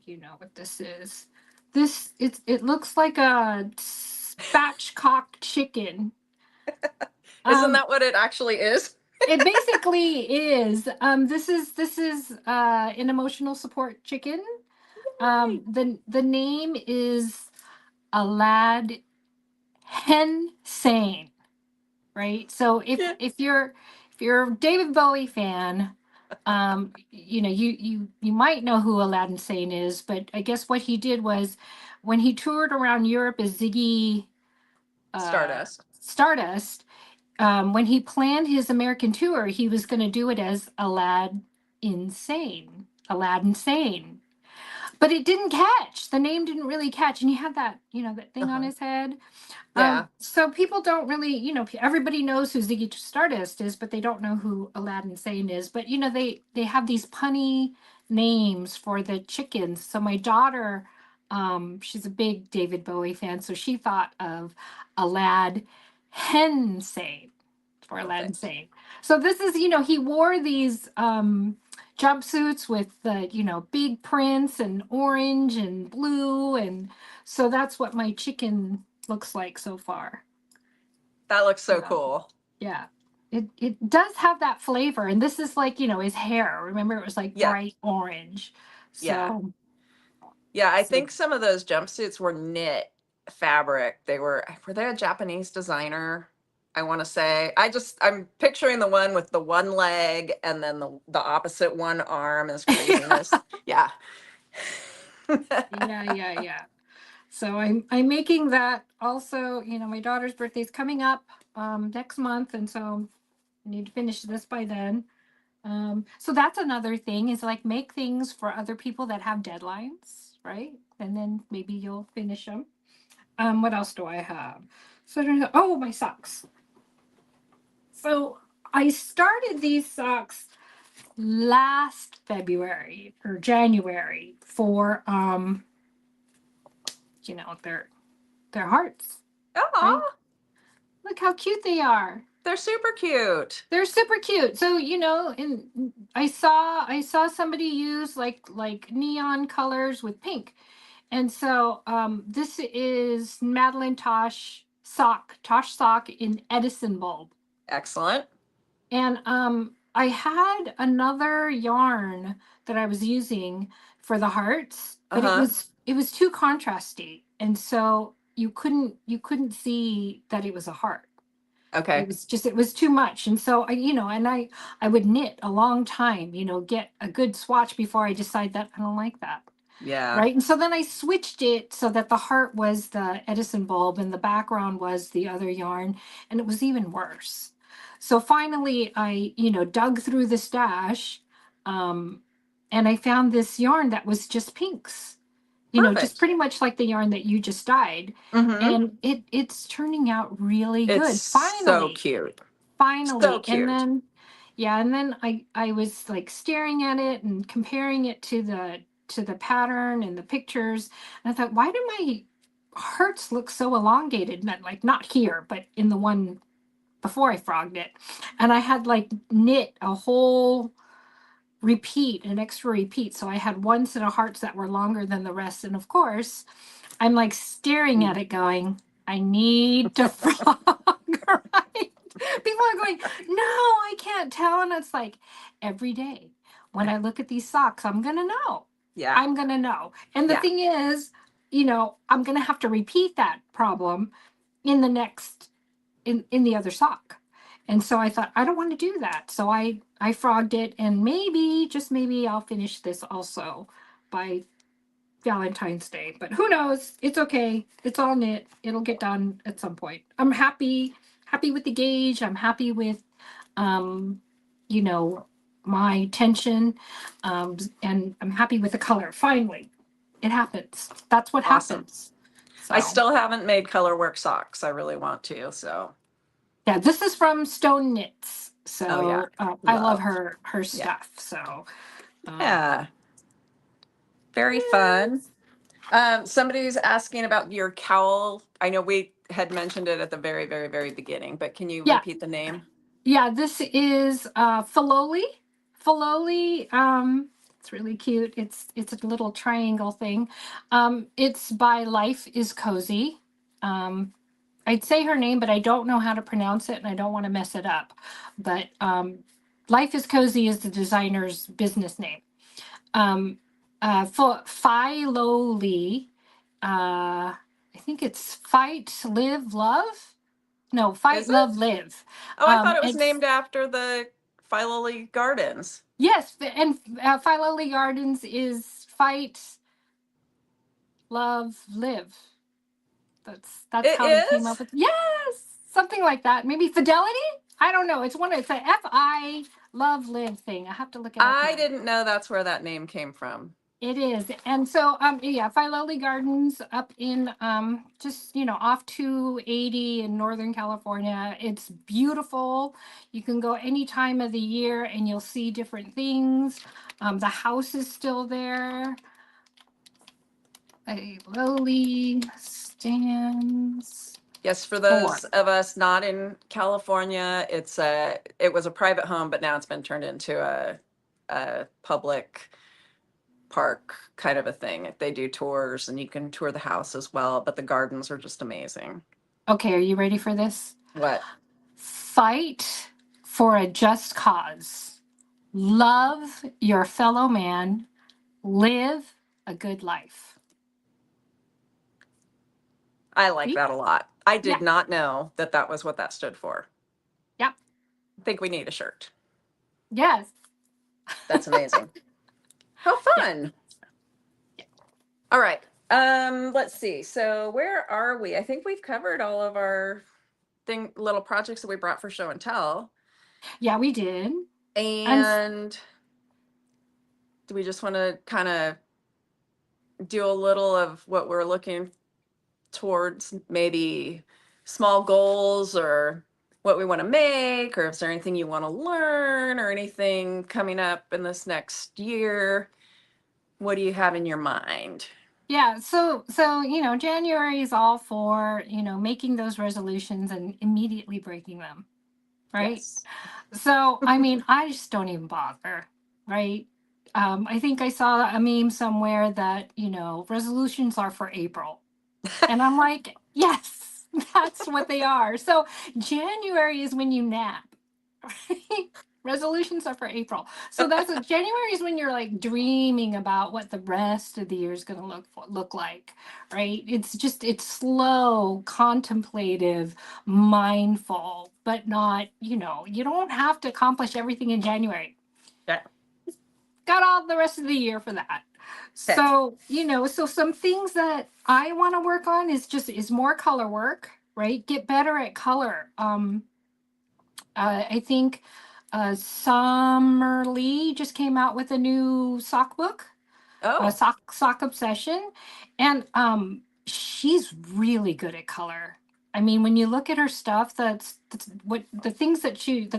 You know what this is. It looks like a spatchcock chicken. Isn't that what it actually is? It basically is. This is an emotional support chicken. The name is a lad hen sane, right? So Yeah. if you're a David Bowie fan, you know, you might know who Aladdin Sane is, but I guess what he did was when he toured around Europe as Ziggy Stardust. Stardust, when he planned his American tour, he was going to do it as Aladdin Sane. But it didn't catch. The name didn't really catch, and he had that, you know, that thing on Uh-huh. his head. Yeah. So people don't really, you know, everybody knows who Ziggy Stardust is, but they don't know who Aladdin Sane is. But you know, they have these punny names for the chickens. So my daughter, she's a big David Bowie fan, so she thought of Alad Hen Sane for Aladdin Perfect. Sane. So this is, you know, he wore these jumpsuits with the, you know, big prints and orange and blue, and so that's what my chicken looks like so far. That looks so Yeah. cool. Yeah. It does have that flavor. And this is like, you know, his hair. Remember, it was like Yeah. bright orange. Yeah. So, Yeah. I so think some of those jumpsuits were knit fabric. Were they a Japanese designer? I want to say. I'm picturing the one with the one leg and then the opposite one arm, this craziness. Yeah. yeah. So I'm making that also, you know, my daughter's birthday's coming up next month, and so I need to finish this by then. So that's another thing is like make things for other people that have deadlines, right? And then maybe you'll finish them. What else do I have? So oh, my socks. So I started these socks last February or January for you know, their hearts, right? Oh, Look how cute they are. they're super cute. They're super cute. So, you know, and I saw somebody use like neon colors with pink. And so this is Madeline Tosh sock in Edison bulb. Excellent. And I had another yarn that I was using for the hearts, but Uh-huh. it was too contrasty. And so you couldn't see that it was a heart. Okay. It was too much. And so I, you know, and I would knit a long time, you know, get a good swatch before I decide that I don't like that. Yeah. Right. And so then I switched it so that the heart was the Edison bulb and the background was the other yarn. And it was even worse. So finally I, you know, dug through the stash, um, and I found this yarn that was just pinks, you know, just Perfect. pretty much like the yarn that you just dyed. Mm-hmm. And it's turning out really It's good. so cute. So And cute. then, yeah, and then I was like staring at it and comparing it to the pattern and the pictures. And I thought, why do my hearts look so elongated? Not here, but in the one before I frogged it. And I had like knit a whole an extra repeat. So I had one set of hearts that were longer than the rest. And of course, I'm like staring at it going, I need to frog, right? People are going, no, I can't tell. And it's like every day when I look at these socks, I'm going to know. Yeah. I'm going to know. And the Yeah. thing is, I'm going to have to repeat that problem in the next, in the other sock. And so I thought, I don't want to do that. So I frogged it, and maybe, just maybe, I'll finish this also by Valentine's Day. But who knows? It's okay. It's all knit. It'll get done at some point. I'm happy with the gauge. I'm happy with, you know, my tension. And I'm happy with the color. Finally, it happens. That's what Awesome. happens. I So, still haven't made color work socks. I really want to. So yeah, this is from Stone Knits. So Oh, yeah. I love Love. her stuff. So Yeah. Very fun. Somebody's asking about your cowl. I know we had mentioned it at the very, very, very beginning, but can you yeah, repeat the name? yeah. This is Filoli. Filoli. It's really cute. It's a little triangle thing. It's by Life is Cozy. I'd say her name, but I don't know how to pronounce it, and I don't want to mess it up. But Life is Cozy is the designer's business name. For Filoli, I think it's Fight, Live, Love. No, Fight, Is it? Love, Live. Oh, I thought it was It's named after the Filoli Gardens. yes, and Filoli Gardens is Fight, Love, Live. That's It how they came up is? with, yes, something like that. Maybe Fidelity. I don't know. It's a FI Love Live thing. I have to look it up I now. didn't know that's where that name came from. It is. And so yeah, Filoli Gardens up in just off 280 in Northern California. It's beautiful. You can go any time of the year and you'll see different things. The house is still there. Filoli stands. Yes, for those of us not in California, it was a private home, but now it's been turned into a public park kind of a thing. They do tours and you can tour the house as well, but the gardens are just amazing. Okay, are you ready for this? What? Fight for a just cause. Love your fellow man. Live a good life. I like that a lot. I did Yeah. not know that that was what that stood for. Yep. I think we need a shirt. Yes. That's amazing. How fun. Yeah. All right. Let's see. So where are we? I think we've covered all of our little projects that we brought for show and tell. Yeah, we did. And do we just want to kind of do a little of what we're looking towards, maybe small goals or what we want to make, or is there anything you want to learn or anything coming up in this next year? What do you have in your mind? Yeah, so January is all for, making those resolutions and immediately breaking them, right? Yes. So, I mean, I just don't even bother, right? I think I saw a meme somewhere that, resolutions are for April. And I'm like, yes, that's what they are. So January is when you nap. Right? Resolutions are for April. So January is when you're like dreaming about what the rest of the year is going to look like, right? It's slow, contemplative, mindful, but not, you don't have to accomplish everything in January. Yeah. Got all the rest of the year for that. Okay. So, so some things that I want to work on is more color work, right? Get better at color. I think Summer Lee just came out with a new sock book, Oh, sock obsession, and she's really good at color. I mean, when you look at her stuff, that's what the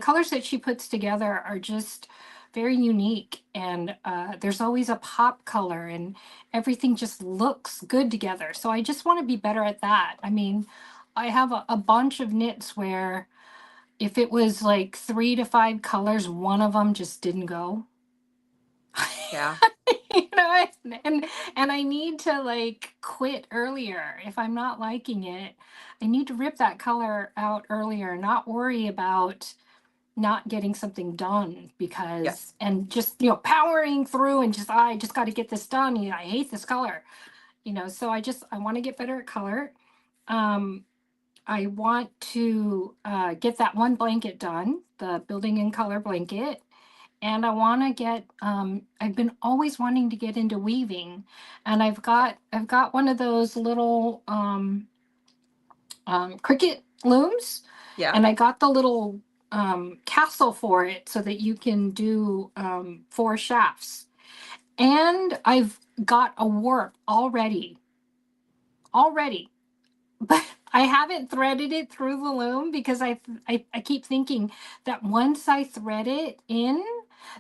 colors that she puts together are just very unique, and there's always a pop color, and everything just looks good together. So I just want to be better at that. I mean, I have a bunch of knits where if it was like 3 to 5 colors, one of them just didn't go. yeah. You know, and I need to like quit earlier. If I'm not liking it, I need to rip that color out earlier, not worry about not getting something done Yeah. because and just powering through and just I just got to get this done. I hate this color. So I want to get better at color. um I want to get that one blanket done, the building in color blanket. And I want to get I've been always wanting to get into weaving, and I've got one of those little cricket looms, Yeah. and I got the little castle for it so that you can do 4 shafts. And I've got a warp already, but I haven't threaded it through the loom because I keep thinking that once I thread it in,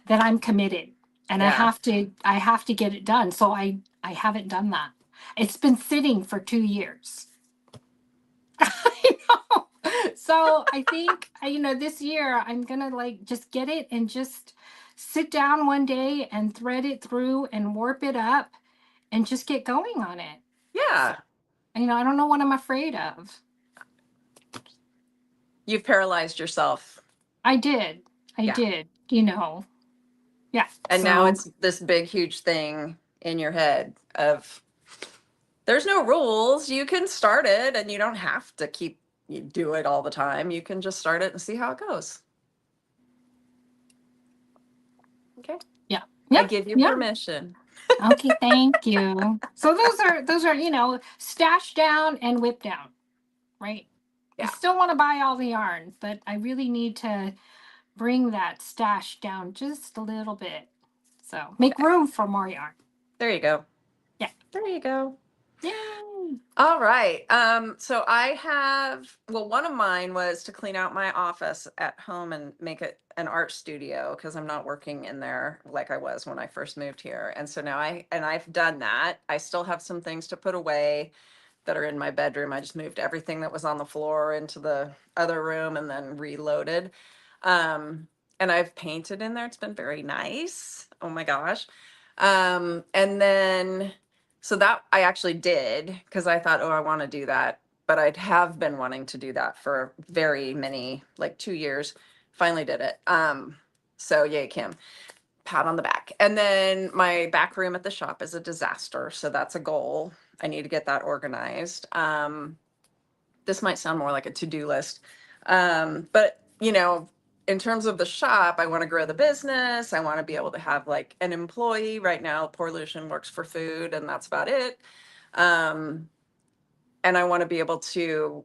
that I'm committed and Yeah. I have to get it done. So I haven't done that. It's been sitting for 2 years. I know. So I think this year I'm gonna like just get it and just sit down one day and thread it through and warp it up and just get going on it. Yeah. I don't know what I'm afraid of. You've paralyzed yourself. I did. I Yeah. did. Yeah. And now So it's this big, huge thing in your head of there's no rules. You can start it and you don't have to you do it all the time. You can just start it and see how it goes. Okay. yeah. I Yeah. give you Yeah. permission. Okay, thank you. So those are stash down and whip down, right? I Yeah. still want to buy all the yarn, but I really need to bring that stash down just a little bit. So make Okay. room for more yarn. There you go. Yeah. There you go. Yay. All right. So one of mine was to clean out my office at home and make it an art studio because I'm not working in there like I was when I first moved here. And so now I've done that. I still have some things to put away that are in my bedroom. I just moved everything that was on the floor into the other room and then reloaded. And I've painted in there. It's been very nice. Oh my gosh. And then so that I actually did because I thought, oh, I want to do that. But I'd have been wanting to do that for very many, like 2 years. Finally did it. So yay, Kim. Pat on the back. And then my back room at the shop is a disaster. So that's a goal. I need to get that organized. This might sound more like a to-do list. But in terms of the shop, I want to grow the business. I want to be able to have like an employee. Right now, poor Lucian works for food and that's about it. And I want to be able to,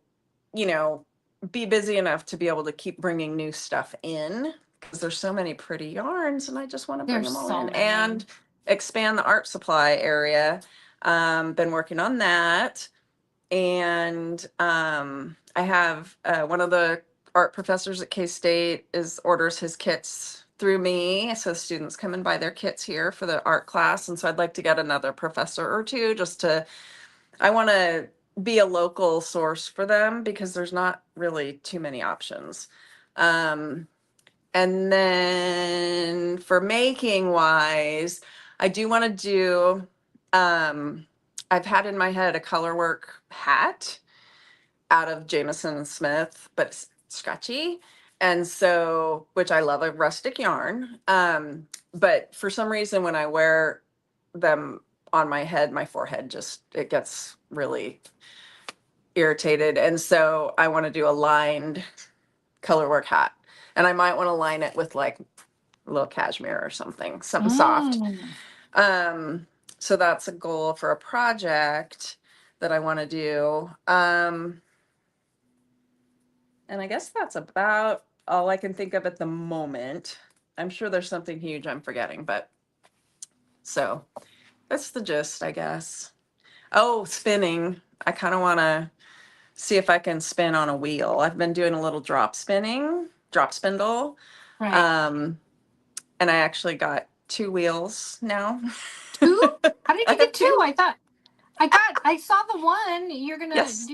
be busy enough to be able to keep bringing new stuff in because there's so many pretty yarns and I just want to bring There's them all so in many. and expand the art supply area. Been working on that. And I have one of the art professors at K-State orders his kits through me. So students come and buy their kits here for the art class. And so I'd like to get another professor or two I want to be a local source for them because there's not really too many options. And then for making wise, I do want to do, I've had in my head a colorwork hat out of Jameson Smith, but it's scratchy. And so, which I love a rustic yarn. But for some reason, when I wear them on my head, my forehead it gets really irritated. And so I want to do a lined colorwork hat. And I might want to line it with like a little cashmere or something soft. So that's a goal for a project that I want to do. And I guess that's about all I can think of at the moment. I'm sure there's something huge I'm forgetting, but so that's the gist, I guess. Oh, spinning. I kind of want to see if I can spin on a wheel. I've been doing a little drop spindle. Right. Um, and I actually got 2 wheels now. 2? How did I you have get 2? 2. I saw the one. You're gonna Yes.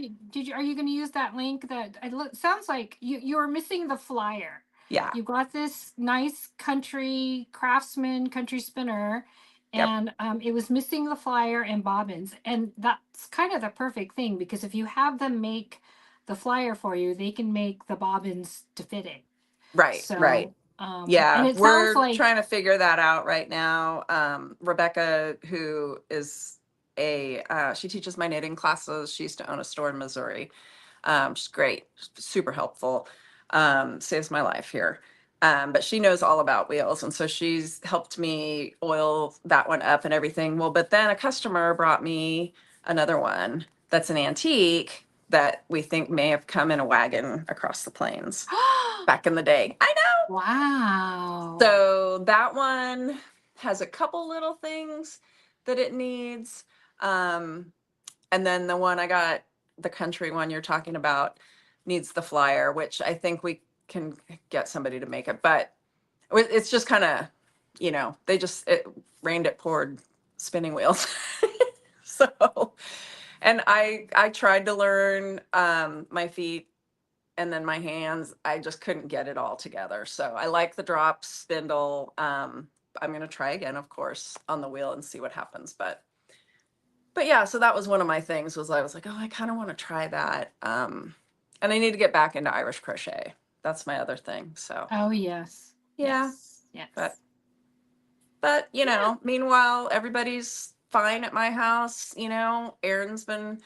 are you gonna use that link that sounds like you're missing the flyer. Yeah. You got this nice country craftsman country spinner Yep. and it was missing the flyer and bobbins, and that's kind of the perfect thing, because if you have them make the flyer for you, they can make the bobbins to fit it. Right. Right. So and Yeah, it sounds we're like trying to figure that out right now. Rebecca, who is she teaches my knitting classes. She used to own a store in Missouri. She's great, super helpful, saves my life here. But she knows all about wheels. And so she's helped me oil that one up and everything. Well, but then a customer brought me another one that's an antique that we think may have come in a wagon across the plains back in the day. I know. wow. So that one has a couple little things that it needs. And then the one I got, the country one you're talking about, needs the flyer, which I think we can get somebody to make it. But it's just kind of, it rained, it poured, spinning wheels. So, and I tried to learn my feet and then my hands, I just couldn't get it all together. So I like the drop spindle. I'm going to try again, of course, on the wheel and see what happens. But yeah, so that was one of my things, was I was like, oh, I kind of want to try that. And I need to get back into Irish crochet. That's my other thing. So Oh yes. yeah, Yes. but meanwhile, everybody's fine at my house. Aaron's been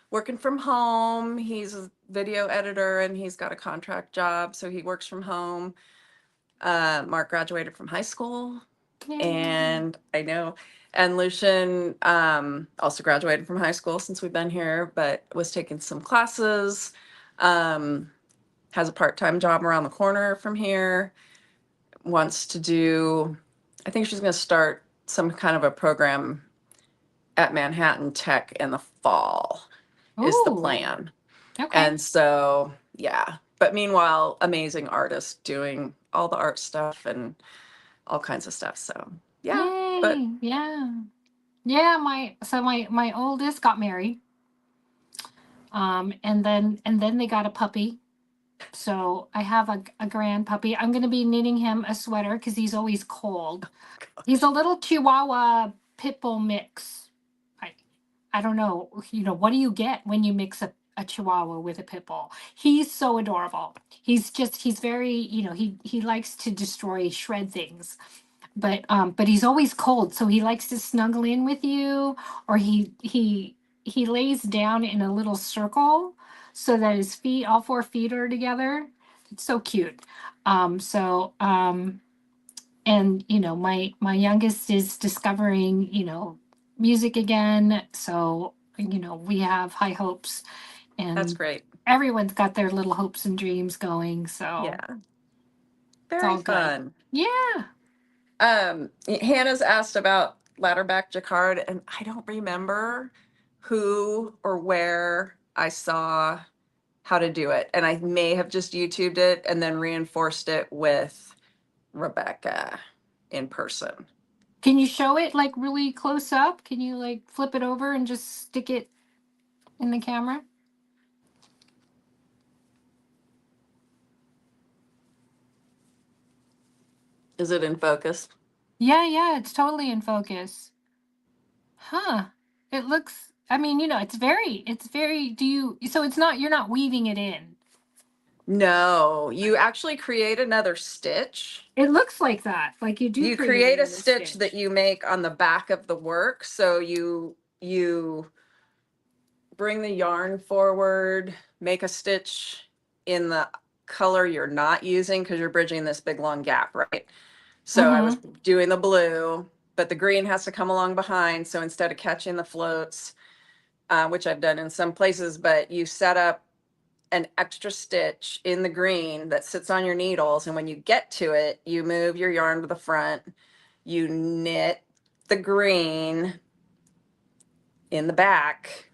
working from home. He's a video editor and he's got a contract job, so he works from home. Mark graduated from high school. Yay. And I know, and Lucian also graduated from high school since we've been here, but was taking some classes, has a part-time job around the corner from here, wants to do, I think she's going to start some kind of a program at Manhattan Tech in the fall. Is the Ooh, plan. okay. And so, yeah. But meanwhile, amazing artist doing all the art stuff and all kinds of stuff. So, yeah. Yay. But Yeah, my oldest got married. And then they got a puppy. So I have a grand puppy. I'm gonna be knitting him a sweater because he's always cold. He's a little Chihuahua pit bull mix. I don't know. What do you get when you mix a Chihuahua with a pit bull? He's so adorable. He's very, he likes to destroy, shred things. But he's always cold, so he likes to snuggle in with you, or he lays down in a little circle so that his feet, all 4 feet, are together. It's so cute. And my youngest is discovering music again, so we have high hopes, that's and great. everyone's got their little hopes and dreams going, so Yeah. it's Very all good. fun. Yeah. Hannah's asked about ladderback jacquard, and I don't remember who or where I saw how to do it. And I may have just YouTubed it and then reinforced it with Rebecca in person. Can you show it like really close up? Can you like flip it over and just stick it in the camera? Is it in focus? Yeah, it's totally in focus. Huh. It looks, I mean, so you're not weaving it in. No, you actually create another stitch. It looks like that. Like you do You create a another stitch that you make on the back of the work. So you bring the yarn forward, make a stitch in the color you're not using because you're bridging this big long gap, right? So I was doing the blue, but the green has to come along behind. So instead of catching the floats, which I've done in some places, but you set up an extra stitch in the green that sits on your needles. And when you get to it, you move your yarn to the front, you knit the green in the back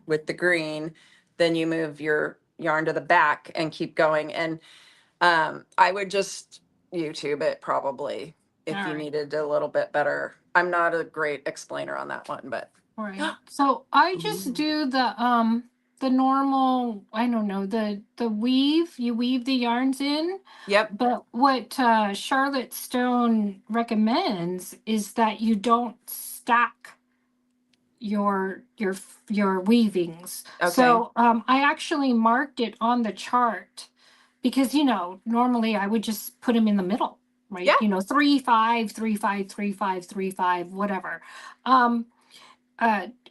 with the green, then you move your yarn to the back and keep going. And I would just YouTube it probably if you needed a little bit better. I'm not a great explainer on that one, but right. So I just do the the normal, I don't know, the weave, you weave the yarns in. Yep. But what Charlotte Stone recommends is that you don't stack your weavings. Okay. So I actually marked it on the chart because normally I would just put them in the middle, right? Yeah. 3 5 3 5 3 5 3 5 whatever. Um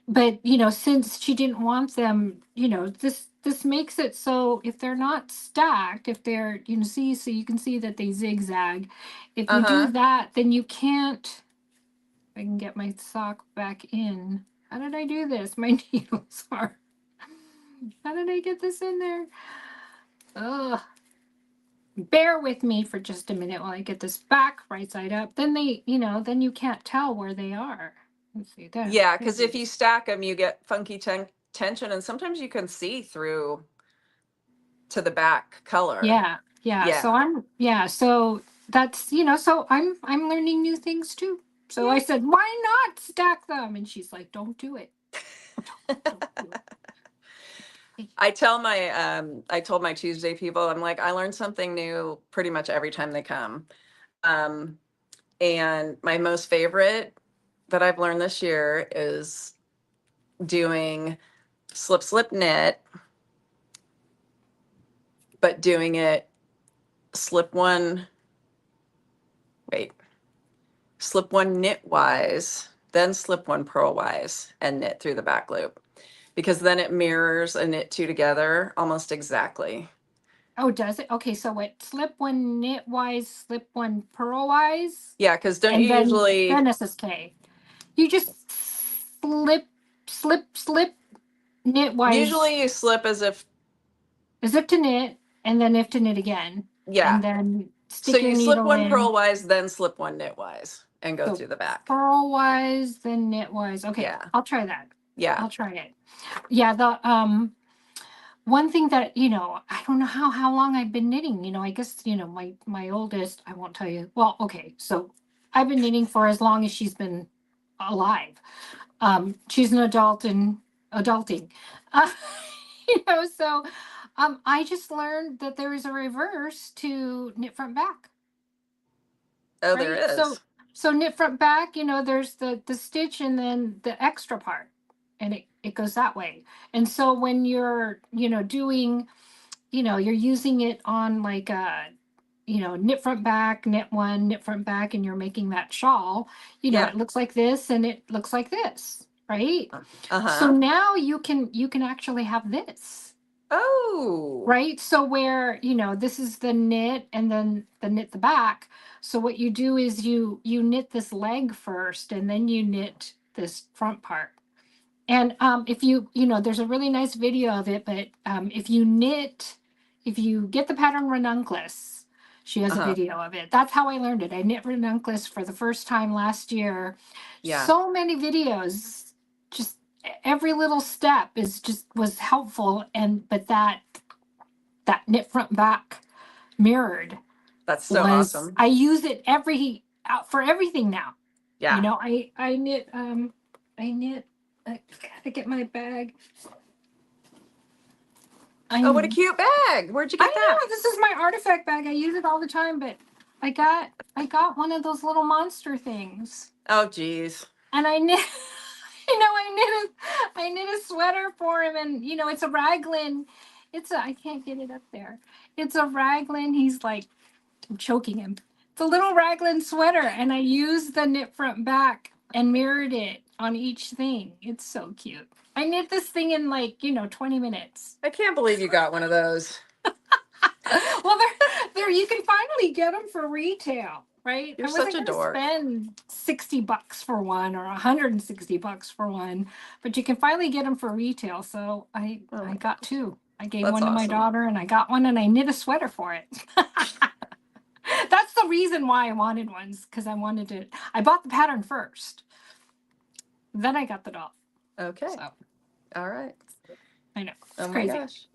but since she didn't want them, this makes it so if they're not stacked, if they're see, so you can see that they zigzag. If you do that, then you can't. I can get my sock back in. How did I do this? My needles are. How did I get this in there? Ugh. Bear with me for just a minute while I get this back right side up. Then then you can't tell where they are. Let's see that. Yeah, because if you stack them, you get funky tension, and sometimes you can see through to the back color. Yeah. So that's so I'm learning new things too. So I said, why not stack them? And she's like, don't do it. Don't do it. I told my Tuesday people, I'm like, I learn something new pretty much every time they come. And my most favorite that I've learned this year is doing slip knit, but doing it slip one knitwise, then slip one purlwise and knit through the back loop, because then it mirrors a knit two together almost exactly. Oh, does it? Okay, so what? Slip one knitwise, slip one purlwise. Yeah, because don't you usually? Then SSK. You just slip knitwise. Usually you slip as if to knit, and then if to knit again. Yeah. And then so you slip one purlwise, then slip one knitwise, and go through the back. Purlwise, then knitwise. Okay, yeah. I'll try that. Yeah, I'll try it. Yeah, the one thing that I don't know how long I've been knitting. I guess my oldest. I won't tell you. Well, okay, so I've been knitting for as long as she's been alive. She's an adult and adulting. So I just learned that there is a reverse to knit front back. Oh, right? There is. So knit front back, there's the stitch and then the extra part, and it goes that way. And so when you're, doing, you're using it on like a, knit front back, knit one, knit front back, and you're making that shawl, it looks like this and it looks like this, right? So now you can actually have this. Oh. Right. So where, this is the knit and then the knit the back. So what you do is you knit this leg first and then you knit this front part. And if there's a really nice video of it, but if you get the pattern ranunculus, she has a video of it. That's how I learned it. I knit ranunculus for the first time last year. Yeah. So many videos, just every little step was helpful, but that knit front back mirrored. That's so awesome. I use it for everything now. Yeah. I knit I gotta get my bag. What a cute bag. Where'd you get that? Know, this is my artifact bag. I use it all the time, but I got one of those little monster things. Oh geez. And I knit I knit a sweater for him, and it's a raglan. I can't get it up there. It's a raglan. He's like, I'm choking him. It's a little raglan sweater, and I used the knit front back and mirrored it on each thing. It's so cute. I knit this thing in 20 minutes. I can't believe you got one of those. Well, there you can finally get them for retail, right? You're such a dork. Spend $60 for one or $160 for one, but you can finally get them for retail. So I got two. I gave one to my daughter, and I got one, and I knit a sweater for it. That's the reason why I wanted ones, because I bought the pattern first. Then I got the doll. Okay. So. All right. I know. It's crazy. My gosh.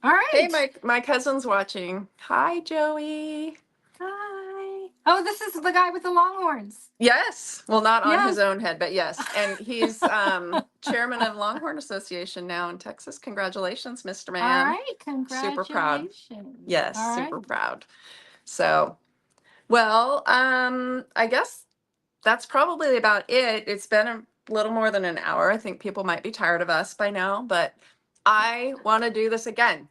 All right. Hey, my cousin's watching. Hi, Joey. Hi. Oh, this is the guy with the longhorns. Yes. Well, not on his Yes. own head, but yes. And he's chairman of Longhorn Association now in Texas. Congratulations, Mr. All Man. right. Super proud. Congratulations. Yes, All right. super proud. So, well, I guess that's probably about it. It's been a little more than an hour. I think people might be tired of us by now, but I want to do this again.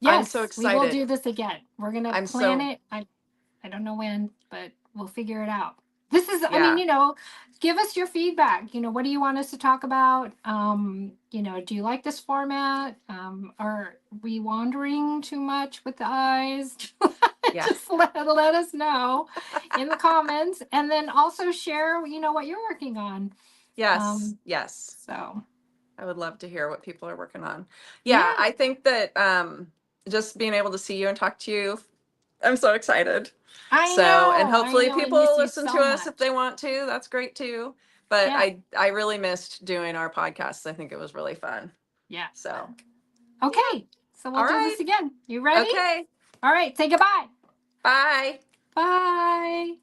I'm Yes, so we will excited. do this again. We're going to I'm plan so, it. I don't know when, but we'll figure it out. This is, I mean, yeah. give us your feedback. What do you want us to talk about? Do you like this format? Are we wandering too much with the eyes? Yeah. Just let us know in the comments, and then also share, what you're working on. Yes. Yes. So I would love to hear what people are working on. yeah, Yeah, I think that just being able to see you and talk to you, I'm so excited. And hopefully I miss people you listen to so us if much. they want to. That's great too. But Yeah. I really missed doing our podcast. I think it was really fun. Yeah. So, okay. So we'll all do right. this again. You ready? Okay. All right. Say goodbye. Bye. Bye.